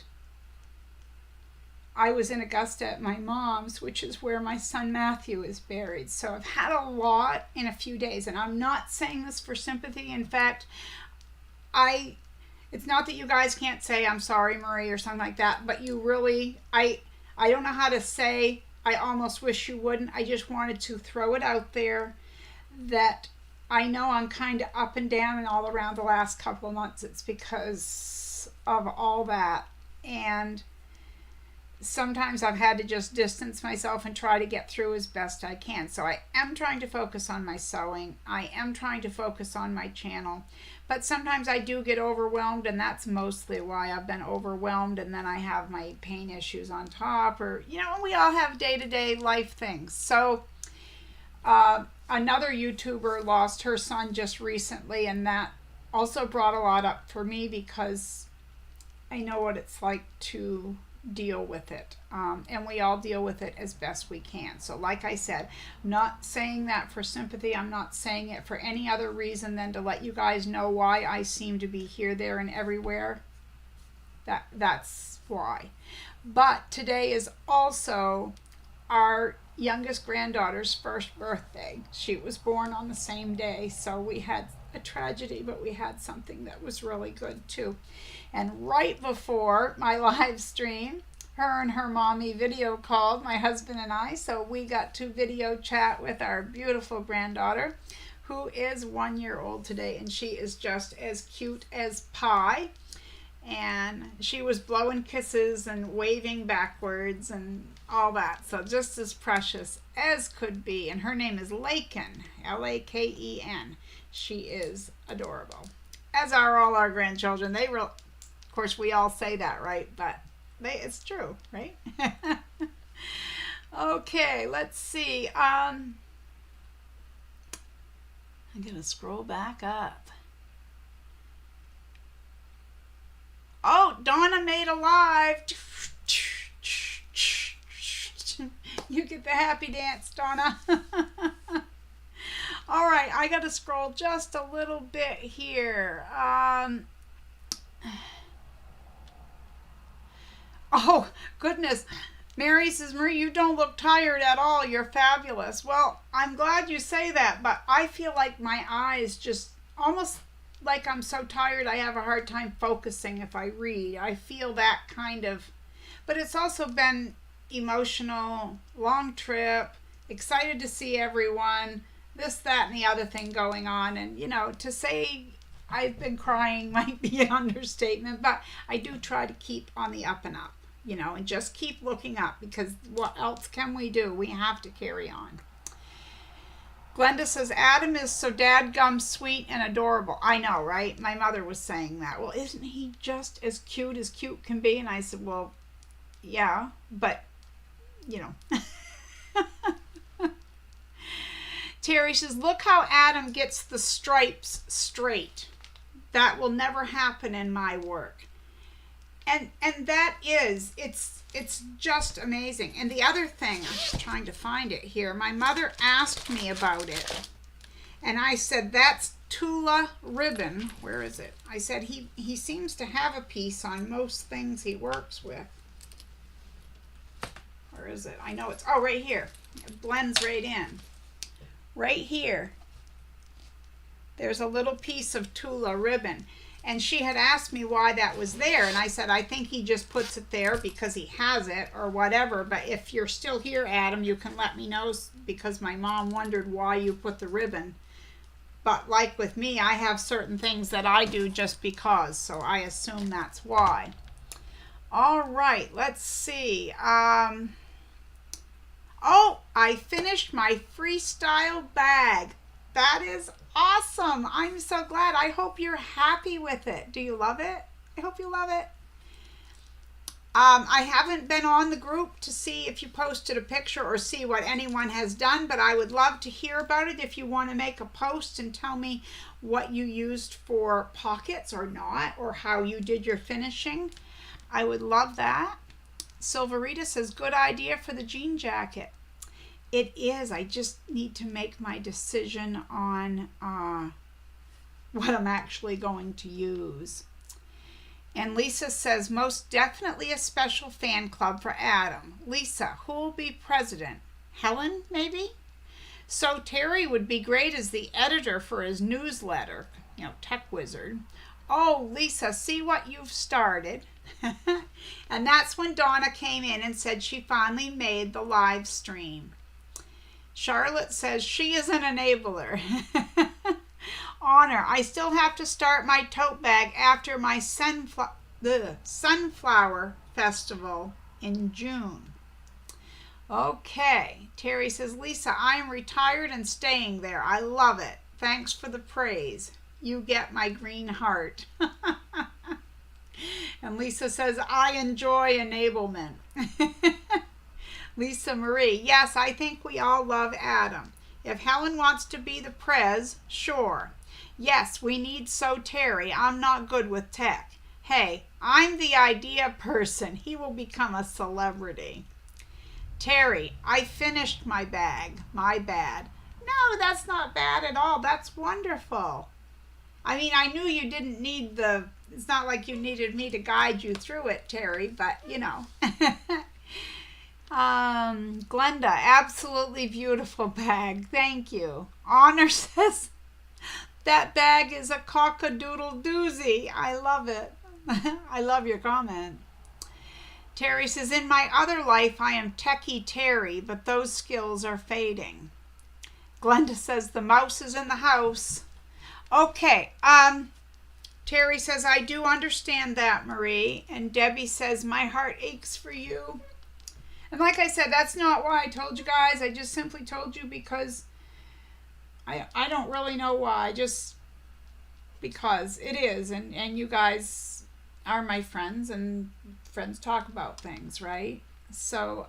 I was in Augusta at my mom's, which is where my son Matthew is buried. So I've had a lot in a few days. And I'm not saying this for sympathy. In fact, it's not that you guys can't say, I'm sorry, Marie, or something like that. But you really, I don't know how to say, I almost wish you wouldn't. I just wanted to throw it out there that I know I'm kind of up and down and all around the last couple of months. It's because of all that. And sometimes I've had to just distance myself and try to get through as best I can. So I am trying to focus on my sewing. I am trying to focus on my channel. But sometimes I do get overwhelmed, and that's mostly why I've been overwhelmed. And then I have my pain issues on top, or, we all have day-to-day life things. So, another YouTuber lost her son just recently, and that also brought a lot up for me because I know what it's like to deal with it. And we all deal with it as best we can. So like I said, I'm not saying that for sympathy. I'm not saying it for any other reason than to let you guys know why I seem to be here, there, and everywhere. That's why. But today is also our youngest granddaughter's first birthday. She was born on the same day, so we had a tragedy, but we had something that was really good too. And right before my live stream, her and her mommy video called, my husband and I, so we got to video chat with our beautiful granddaughter, who is 1 year old today, and she is just as cute as pie. And she was blowing kisses and waving backwards and all that. So just as precious as could be. And her name is Laken, Laken. She is adorable. As are all our grandchildren. Of course, we all say that, right? But it's true, right? Okay, let's see. I'm going to scroll back up. Oh, Donna made a live. You get the happy dance, Donna. All right, I got to scroll just a little bit here. Oh, goodness. Mary says, Marie, you don't look tired at all. You're fabulous. Well, I'm glad you say that, but I feel like my eyes just almost like I'm so tired I have a hard time focusing if I read. I feel that kind of, but it's also been emotional, long trip, excited to see everyone, this, that, and the other thing going on. And, to say I've been crying might be an understatement, but I do try to keep on the up and up, and just keep looking up, because what else can we do? We have to carry on. Glenda says, Adam is so dadgum sweet and adorable. I know, right? My mother was saying that. Well, isn't he just as cute can be? And I said, well, yeah, but, Terry says, look how Adam gets the stripes straight. That will never happen in my work. And that is, it's just amazing. And the other thing, I'm just trying to find it here. My mother asked me about it. And I said, that's Tula ribbon. Where is it? I said, he seems to have a piece on most things he works with. Where is it? I know it's, right here. It blends right in. Right here. There's a little piece of Tula ribbon. And she had asked me why that was there. And I said, I think he just puts it there because he has it or whatever. But if you're still here, Adam, you can let me know, because my mom wondered why you put the ribbon. But like with me, I have certain things that I do just because. So I assume that's why. All right, let's see. I finished my freestyle bag. That is awesome. I'm so glad. I hope you're happy with it. Do you love it? I hope you love it. I haven't been on the group to see if you posted a picture or see what anyone has done, but I would love to hear about it. If you want to make a post and tell me what you used for pockets or not, or how you did your finishing, I would love that. Silverita says, good idea for the jean jacket. It is. I just need to make my decision on what I'm actually going to use. And Lisa says, most definitely a special fan club for Adam. Lisa, who will be president? Helen, maybe? So Terry would be great as the editor for his newsletter, Tech Wizard. Oh, Lisa, see what you've started. And that's when Donna came in and said she finally made the live stream. Charlotte says she is an enabler. Honor, I still have to start my tote bag after my sunflower festival in June. Okay, Terry says, Lisa, I am retired and staying there. I love it. Thanks for the praise. You get my green heart. And Lisa says, I enjoy enablement. Lisa Marie, yes, I think we all love Adam. If Helen wants to be the prez, sure. Yes, we need so Terry. I'm not good with tech. Hey, I'm the idea person. He will become a celebrity. Terry, I finished my bag. My bad. No, that's not bad at all. That's wonderful. I mean, I knew you didn't need it's not like you needed me to guide you through it, Terry, but Glenda, absolutely beautiful bag. Thank you. Honor says, that bag is a cockadoodle doozy. I love it. I love your comment. Terry says, in my other life, I am techie Terry, but those skills are fading. Glenda says, the mouse is in the house. Okay, Terry says, I do understand that, Marie. And Debbie says, my heart aches for you. And like I said, that's not why I told you guys. I just simply told you because I don't really know why. Just because it is. And you guys are my friends, and friends talk about things, right? So,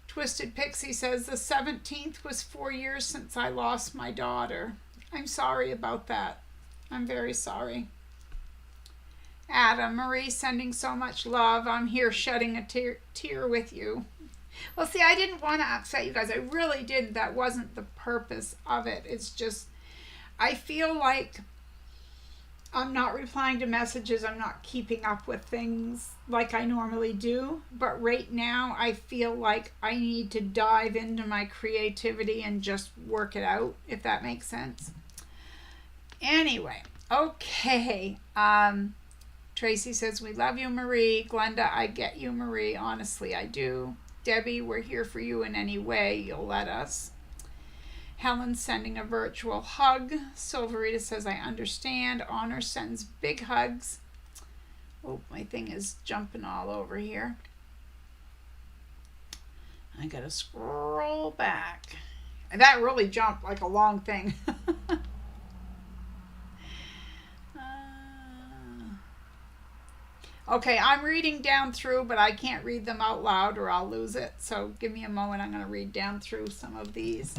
Twisted Pixie says, the 17th was 4 years since I lost my daughter. I'm sorry about that. I'm very sorry. Adam, Marie sending so much love. I'm here shedding a tear with you. Well, see, I didn't want to upset you guys. I really didn't. That wasn't the purpose of it. It's just, I feel like I'm not replying to messages. I'm not keeping up with things like I normally do. But right now, I feel like I need to dive into my creativity and just work it out, if that makes sense. Anyway, okay. Tracy says, we love you, Marie. Glenda, I get you, Marie. Honestly, I do. Debbie, we're here for you in any way you'll let us. Helen's sending a virtual hug. Silverita says, I understand. Honor sends big hugs. Oh, my thing is jumping all over here. I gotta scroll back. That really jumped like a long thing. Okay, I'm reading down through, but I can't read them out loud or I'll lose it. So give me a moment. I'm going to read down through some of these.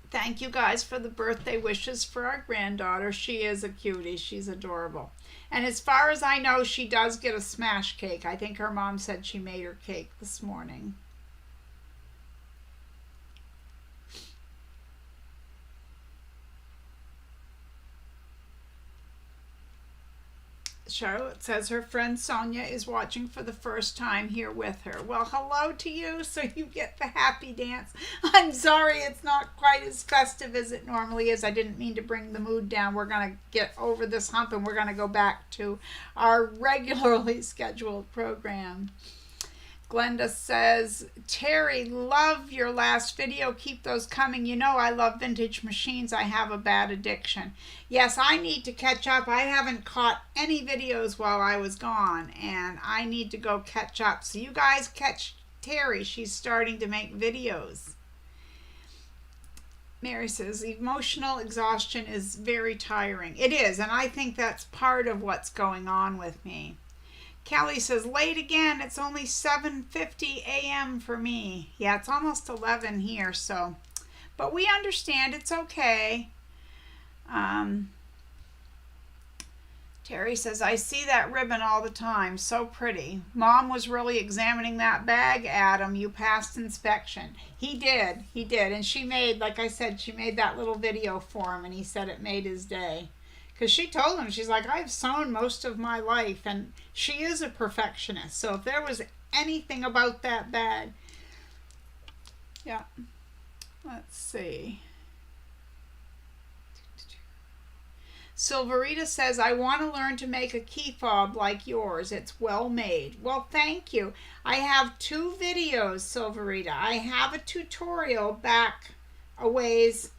Thank you guys for the birthday wishes for our granddaughter. She is a cutie. She's adorable. And as far as I know, she does get a smash cake. I think her mom said she made her cake this morning. Charlotte says her friend Sonia is watching for the first time here with her. Well, hello to you, so you get the happy dance. I'm sorry it's not quite as festive as it normally is. I didn't mean to bring the mood down. We're going to get over this hump and we're going to go back to our regularly scheduled program. Glenda says, Terry, love your last video. Keep those coming. You know I love vintage machines. I have a bad addiction. Yes, I need to catch up. I haven't caught any videos while I was gone, and I need to go catch up. So you guys catch Terry. She's starting to make videos. Mary says, emotional exhaustion is very tiring. It is, and I think that's part of what's going on with me. Kelly says, late again. It's only 7:50 a.m. for me. Yeah, it's almost 11 here, so. But we understand. It's okay. Terry says, I see that ribbon all the time. So pretty. Mom was really examining that bag, Adam. You passed inspection. He did. He did. And she made, like I said, she made that little video for him, and he said it made his day. Because she told him, she's like, I've sewn most of my life, and she is a perfectionist. So if there was anything about that bag, yeah. Let's see. Silverita says, I want to learn to make a key fob like yours. It's well made. Well, thank you. I have 2 videos, Silverita. I have a tutorial back a ways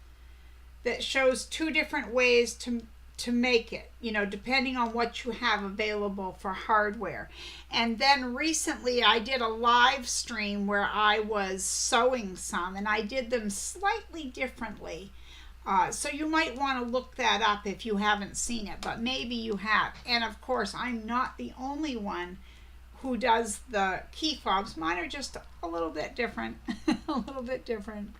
that shows 2 different ways to make it, you know, depending on what you have available for hardware. And then recently I did a live stream where I was sewing some, and I did them slightly differently. So you might want to look that up if you haven't seen it, but maybe you have. And of course, I'm not the only one who does the key fobs. Mine are just a little bit different, a little bit different.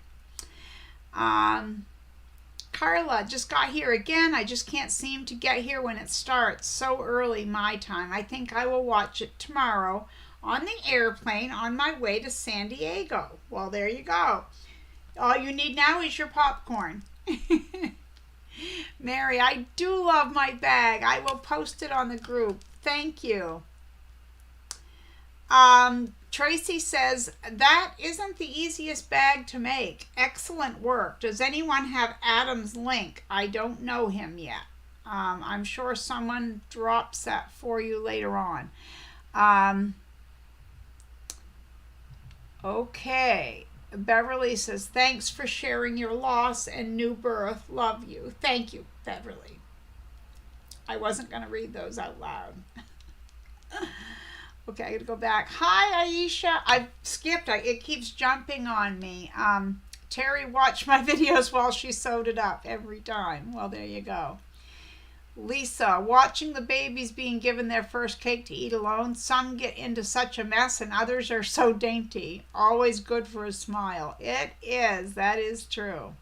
Carla just got here again. I just can't seem to get here when it starts so early my time. I think I will watch it tomorrow on the airplane on my way to San Diego. Well, there you go. All you need now is your popcorn. Mary, I do love my bag. I will post it on the group. Thank you. Tracy says, that isn't the easiest bag to make. Excellent work. Does anyone have Adam's link? I don't know him yet. I'm sure someone drops that for you later on. Okay. Beverly says, thanks for sharing your loss and new birth. Love you. Thank you, Beverly. I wasn't going to read those out loud. Okay, I got to go back. Hi, Aisha. I skipped. It keeps jumping on me. Terry watched my videos while she sewed it up every time. Well, there you go. Lisa, watching the babies being given their first cake to eat alone. Some get into such a mess and others are so dainty. Always good for a smile. It is. That is true.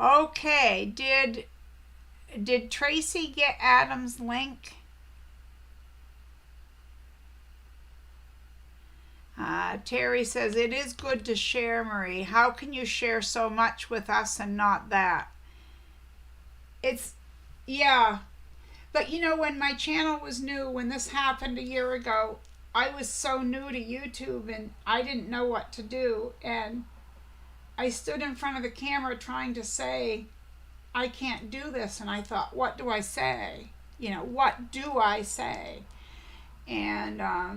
Okay, did Tracy get Adam's link? Terry says, it is good to share, Marie. How can you share so much with us and not that? It's, yeah. But you know, when my channel was new, when this happened a year ago, I was so new to YouTube and I didn't know what to do. And I stood in front of the camera trying to say, I can't do this. And I thought, what do I say? You know, what do I say? And I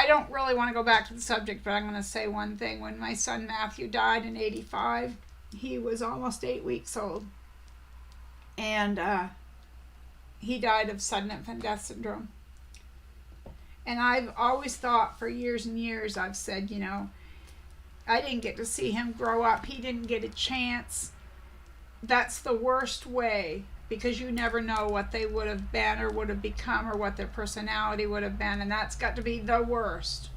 don't really want to go back to the subject, but I'm going to say one thing. When my son Matthew died in '85, he was almost 8 weeks old. And he died of sudden infant death syndrome. And I've always thought for years and years, I've said, you know, I didn't get to see him grow up. He didn't get a chance. That's the worst way, because you never know what they would have been or would have become or what their personality would have been, and that's got to be the worst.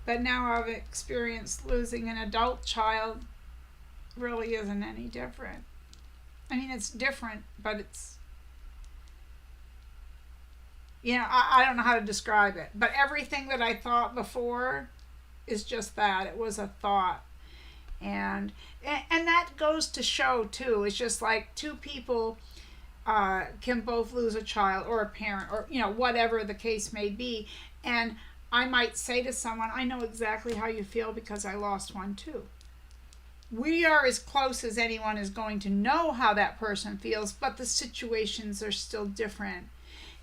But now I've experienced losing an adult child really isn't any different. I mean, it's different, but it's, you know, I don't know how to describe it. But everything that I thought before is just that. It was a thought. And that goes to show, too. It's just like two people can both lose a child or a parent or, you know, whatever the case may be. And I might say to someone, I know exactly how you feel because I lost one, too. We are as close as anyone is going to know how that person feels, but the situations are still different.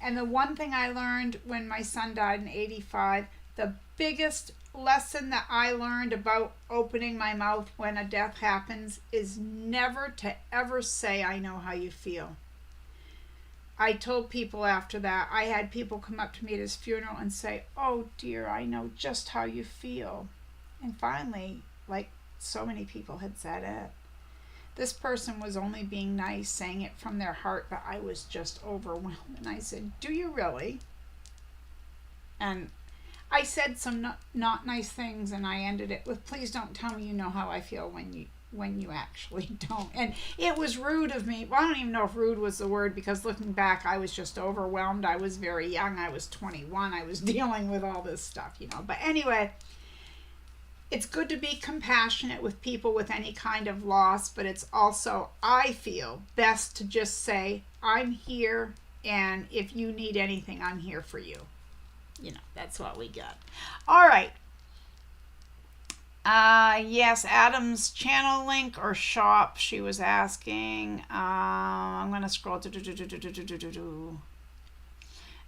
And the one thing I learned when my son died in '85, the biggest lesson that I learned about opening my mouth when a death happens is never to ever say, I know how you feel. I told people after that, I had people come up to me at his funeral and say, oh dear, I know just how you feel. And finally, like so many people had said it. This person was only being nice, saying it from their heart, but I was just overwhelmed. And I said, do you really? And I said some not nice things, and I ended it with, please don't tell me you know how I feel when you actually don't. And it was rude of me. Well, I don't even know if rude was the word, because looking back, I was just overwhelmed. I was very young. I was 21. I was dealing with all this stuff, you know. But anyway, it's good to be compassionate with people with any kind of loss, but it's also, I feel, best to just say, I'm here, and if you need anything, I'm here for you. You know, that's what we got. All right. Yes, Adam's channel link or shop, she was asking. I'm going to scroll.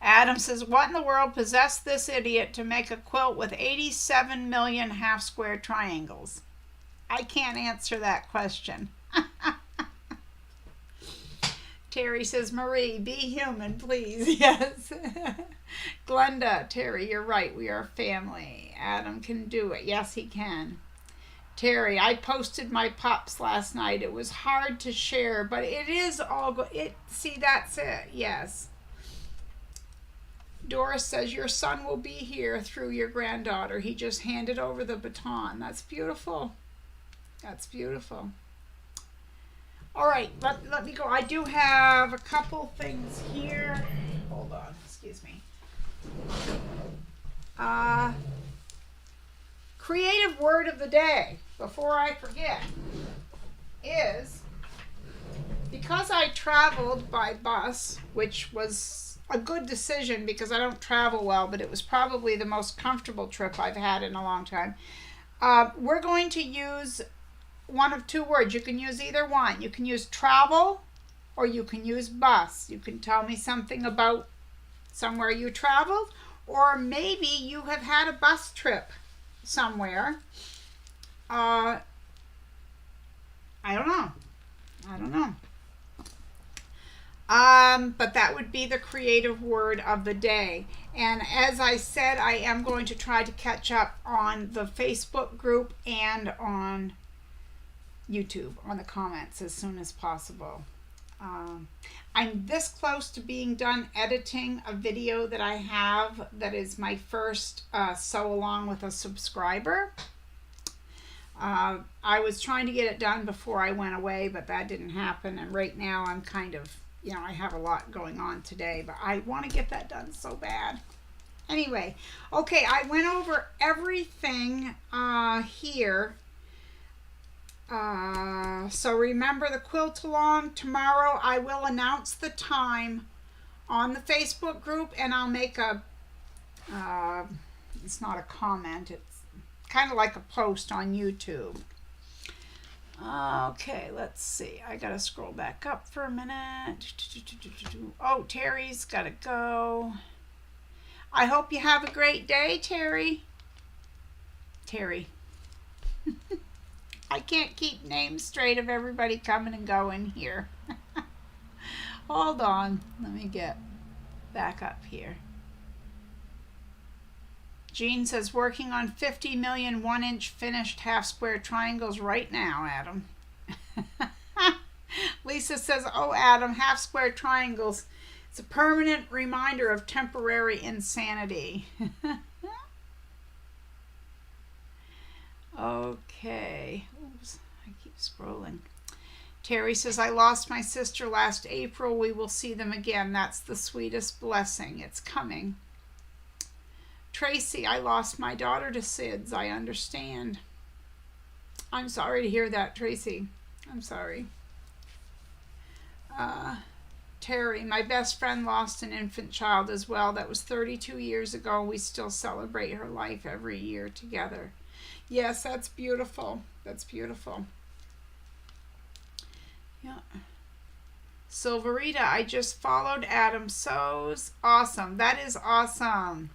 Adam says, what in the world possessed this idiot to make a quilt with 87 million half-square triangles? I can't answer that question. Terry says, Marie, be human, please. Yes. Glenda, Terry, you're right. We are family. Adam can do it. Yes, he can. Terry, I posted my pups last night. It was hard to share, but it is all good. See, that's it. Yes. Doris says, your son will be here through your granddaughter. He just handed over the baton. That's beautiful. That's beautiful. All right, let me go. I do have a couple things here. Hold on, excuse me. Creative word of the day, before I forget, is, because I traveled by bus, which was a good decision because I don't travel well, but it was probably the most comfortable trip I've had in a long time. We're going to use one of two words. You can use either one. You can use travel or you can use bus. You can tell me something about somewhere you traveled, or maybe you have had a bus trip somewhere. I don't know. But that would be the creative word of the day. And as I said, I am going to try to catch up on the Facebook group and on YouTube, on the comments, as soon as possible. I'm this close to being done editing a video that I have that is my first sew along with a subscriber. I was trying to get it done before I went away, but that didn't happen. And right now I'm kind of, I have a lot going on today, but I want to get that done so bad. Anyway, okay, I went over everything here. So remember the quilt-along. Tomorrow I will announce the time on the Facebook group, and I'll make a, it's not a comment, it's kind of like a post on YouTube. Okay, let's see. I gotta scroll back up for a minute. Oh, Terry's gotta go. I hope you have a great day, Terry. Terry. I can't keep names straight of everybody coming and going here. Hold on. Let me get back up here. Jean says, working on 50 million 1-inch finished half-square triangles right now, Adam. Lisa says, oh, Adam, half-square triangles. It's a permanent reminder of temporary insanity. Okay. Oops, I keep scrolling. Terry says, I lost my sister last April. We will see them again. That's the sweetest blessing. It's coming. Tracy, I lost my daughter to SIDS. I understand. I'm sorry to hear that, Tracy. I'm sorry. Terry, my best friend lost an infant child as well. That was 32 years ago. We still celebrate her life every year together. Yes, that's beautiful. That's beautiful. Yeah. Silverita, I just followed Adam Sews. Awesome. That is awesome.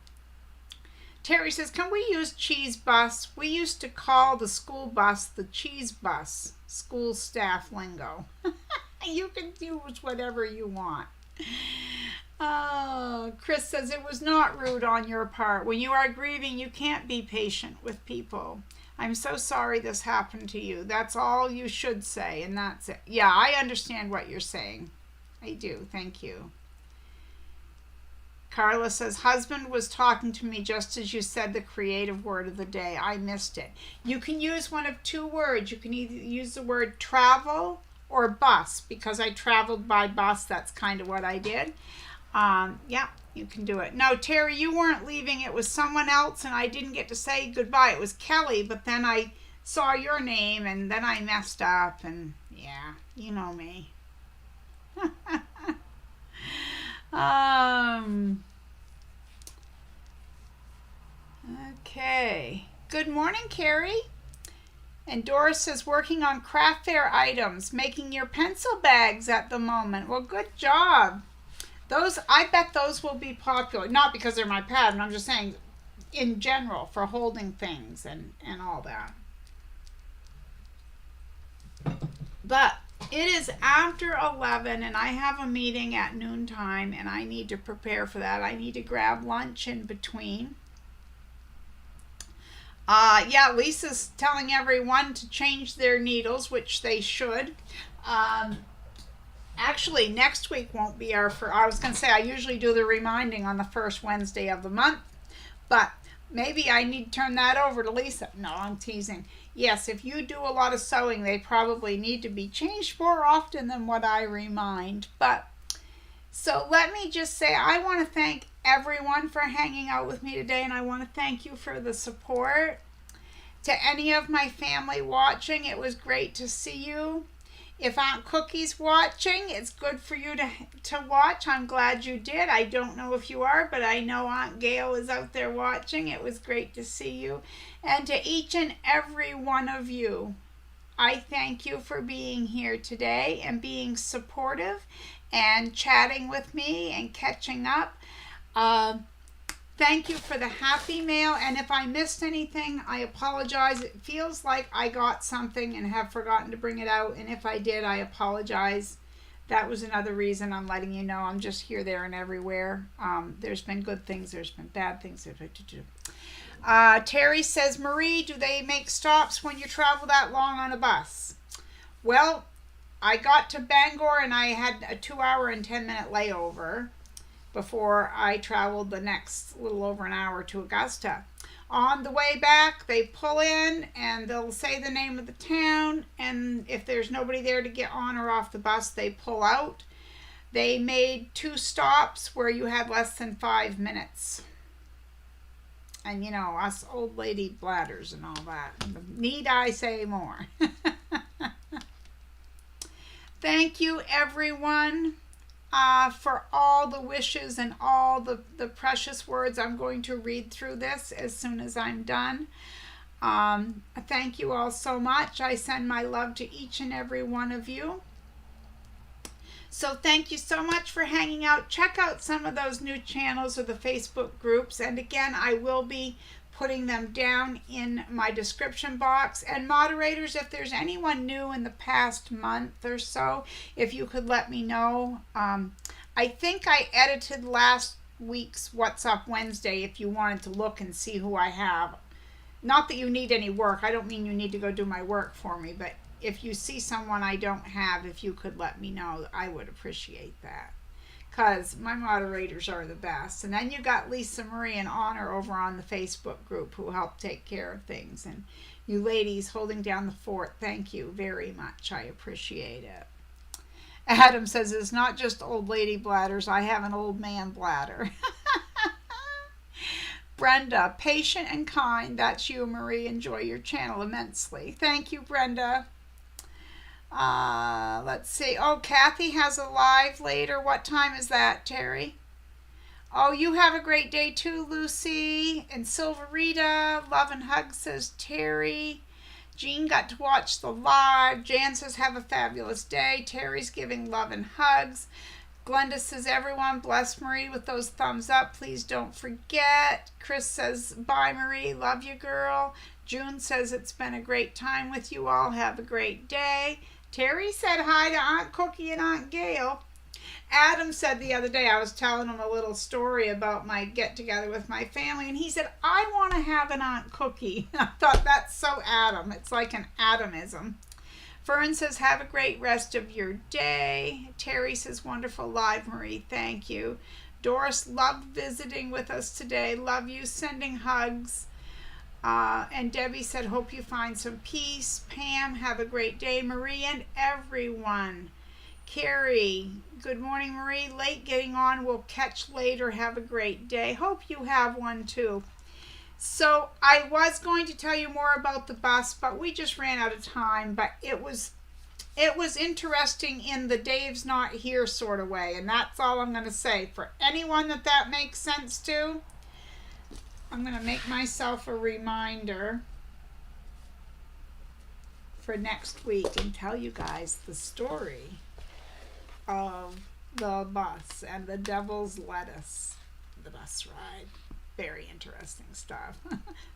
Terry says, can we use cheese bus? We used to call the school bus the cheese bus. School staff lingo. You can use whatever you want. Oh, Chris says, it was not rude on your part. When you are grieving, you can't be patient with people. I'm so sorry this happened to you. That's all you should say, and that's it. Yeah, I understand what you're saying. I do. Thank you. Carla says, husband was talking to me just as you said the creative word of the day. I missed it. You can use one of two words. You can either use the word travel or bus, because I traveled by bus. That's kind of what I did. Yeah, you can do it. No, Terry, you weren't leaving. It was someone else, and I didn't get to say goodbye. It was Kelly, but then I saw your name, and then I messed up, and yeah, you know me. Okay. Good morning, Carrie. And Doris says, working on craft fair items, making your pencil bags at the moment. Well, good job. Those, I bet those will be popular. Not because they're my pattern, I'm just saying in general for holding things and all that. But it is after 11 and I have a meeting at noontime and I need to prepare for that. I need to grab lunch in between. Yeah, Lisa's telling everyone to change their needles, which they should. Actually, next week won't be I was going to say I usually do the reminding on the first Wednesday of the month, but maybe I need to turn that over to Lisa. No, I'm teasing. Yes, if you do a lot of sewing, they probably need to be changed more often than what I remind. But so let me just say I want to thank everyone for hanging out with me today, and I want to thank you for the support. To any of my family watching, it was great to see you. If Aunt Cookie's watching, it's good for you to watch. I'm glad you did. I don't know if you are, but I know Aunt Gail is out there watching. It was great to see you. And to each and every one of you, I thank you for being here today and being supportive and chatting with me and catching up. Thank you for the happy mail, and if I missed anything, I apologize. It feels like I got something and have forgotten to bring it out, and if I did, I apologize. That was another reason I'm letting you know. I'm just here, there, and everywhere. There's been good things, there's been bad things. Terry says, Marie, do they make stops when you travel that long on a bus? Well, I got to Bangor and I had a 2-hour and 10-minute layover before I traveled the next little over an hour to Augusta. On the way back, they pull in and they'll say the name of the town, and if there's nobody there to get on or off the bus, they pull out. They made 2 stops where you had less than 5 minutes. And us old lady bladders and all that. Need I say more? Thank you, everyone, for all the wishes and all the precious words. I'm going to read through this as soon as I'm done. Thank you all so much. I send my love to each and every one of you. So thank you so much for hanging out. Check out some of those new channels or the Facebook groups. And again, I will be putting them down in my description box. And moderators, if there's anyone new in the past month or so, if you could let me know. I think I edited last week's What's Up Wednesday if you wanted to look and see who I have. Not that you need any work. I don't mean you need to go do my work for me, but if you see someone I don't have, if you could let me know, I would appreciate that. Because my moderators are the best. And then you got Lisa Marie and Honor over on the Facebook group who help take care of things. And you ladies holding down the fort, thank you very much. I appreciate it. Adam says, it's not just old lady bladders. I have an old man bladder. Brenda, patient and kind. That's you, Marie. Enjoy your channel immensely. Thank you, Brenda. Let's see. Oh, Kathy has a live later. What time is that, Terry? Oh, you have a great day too, Lucy. And Silverita, love and hugs, says Terry. Jean got to watch the live. Jan says, have a fabulous day. Terry's giving love and hugs. Glenda says, everyone, bless Marie with those thumbs up. Please don't forget. Chris says, bye, Marie. Love you, girl. June says, it's been a great time with you all. Have a great day. Terry said hi to Aunt Cookie and Aunt Gail. Adam said the other day, I was telling him a little story about my get-together with my family, and he said, I want to have an Aunt Cookie. I thought, that's so Adam. It's like an Adamism. Fern says, have a great rest of your day. Terry says, wonderful live, Marie. Thank you. Doris loved visiting with us today. Love you. Sending hugs. And Debbie said, hope you find some peace. Pam, have a great day. Marie and everyone. Carrie, good morning, Marie. Late getting on. We'll catch later. Have a great day. Hope you have one too. So I was going to tell you more about the bus, but we just ran out of time. But it was interesting in the Dave's not here sort of way. And that's all I'm going to say. For anyone that makes sense to, I'm going to make myself a reminder for next week and tell you guys the story of the bus and the devil's lettuce, the bus ride. Very interesting stuff.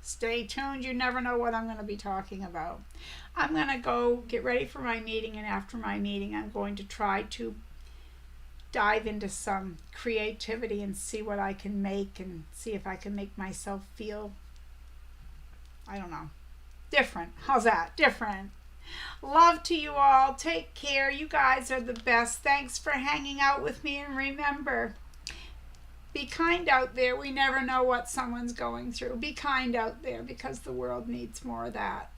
Stay tuned. You never know what I'm going to be talking about. I'm going to go get ready for my meeting, and after my meeting, I'm going to try to dive into some creativity and see what I can make and see if I can make myself feel, I don't know, different. How's that? Different. Love to you all. Take care. You guys are the best. Thanks for hanging out with me, and remember, be kind out there. We never know what someone's going through. Be kind out there because the world needs more of that.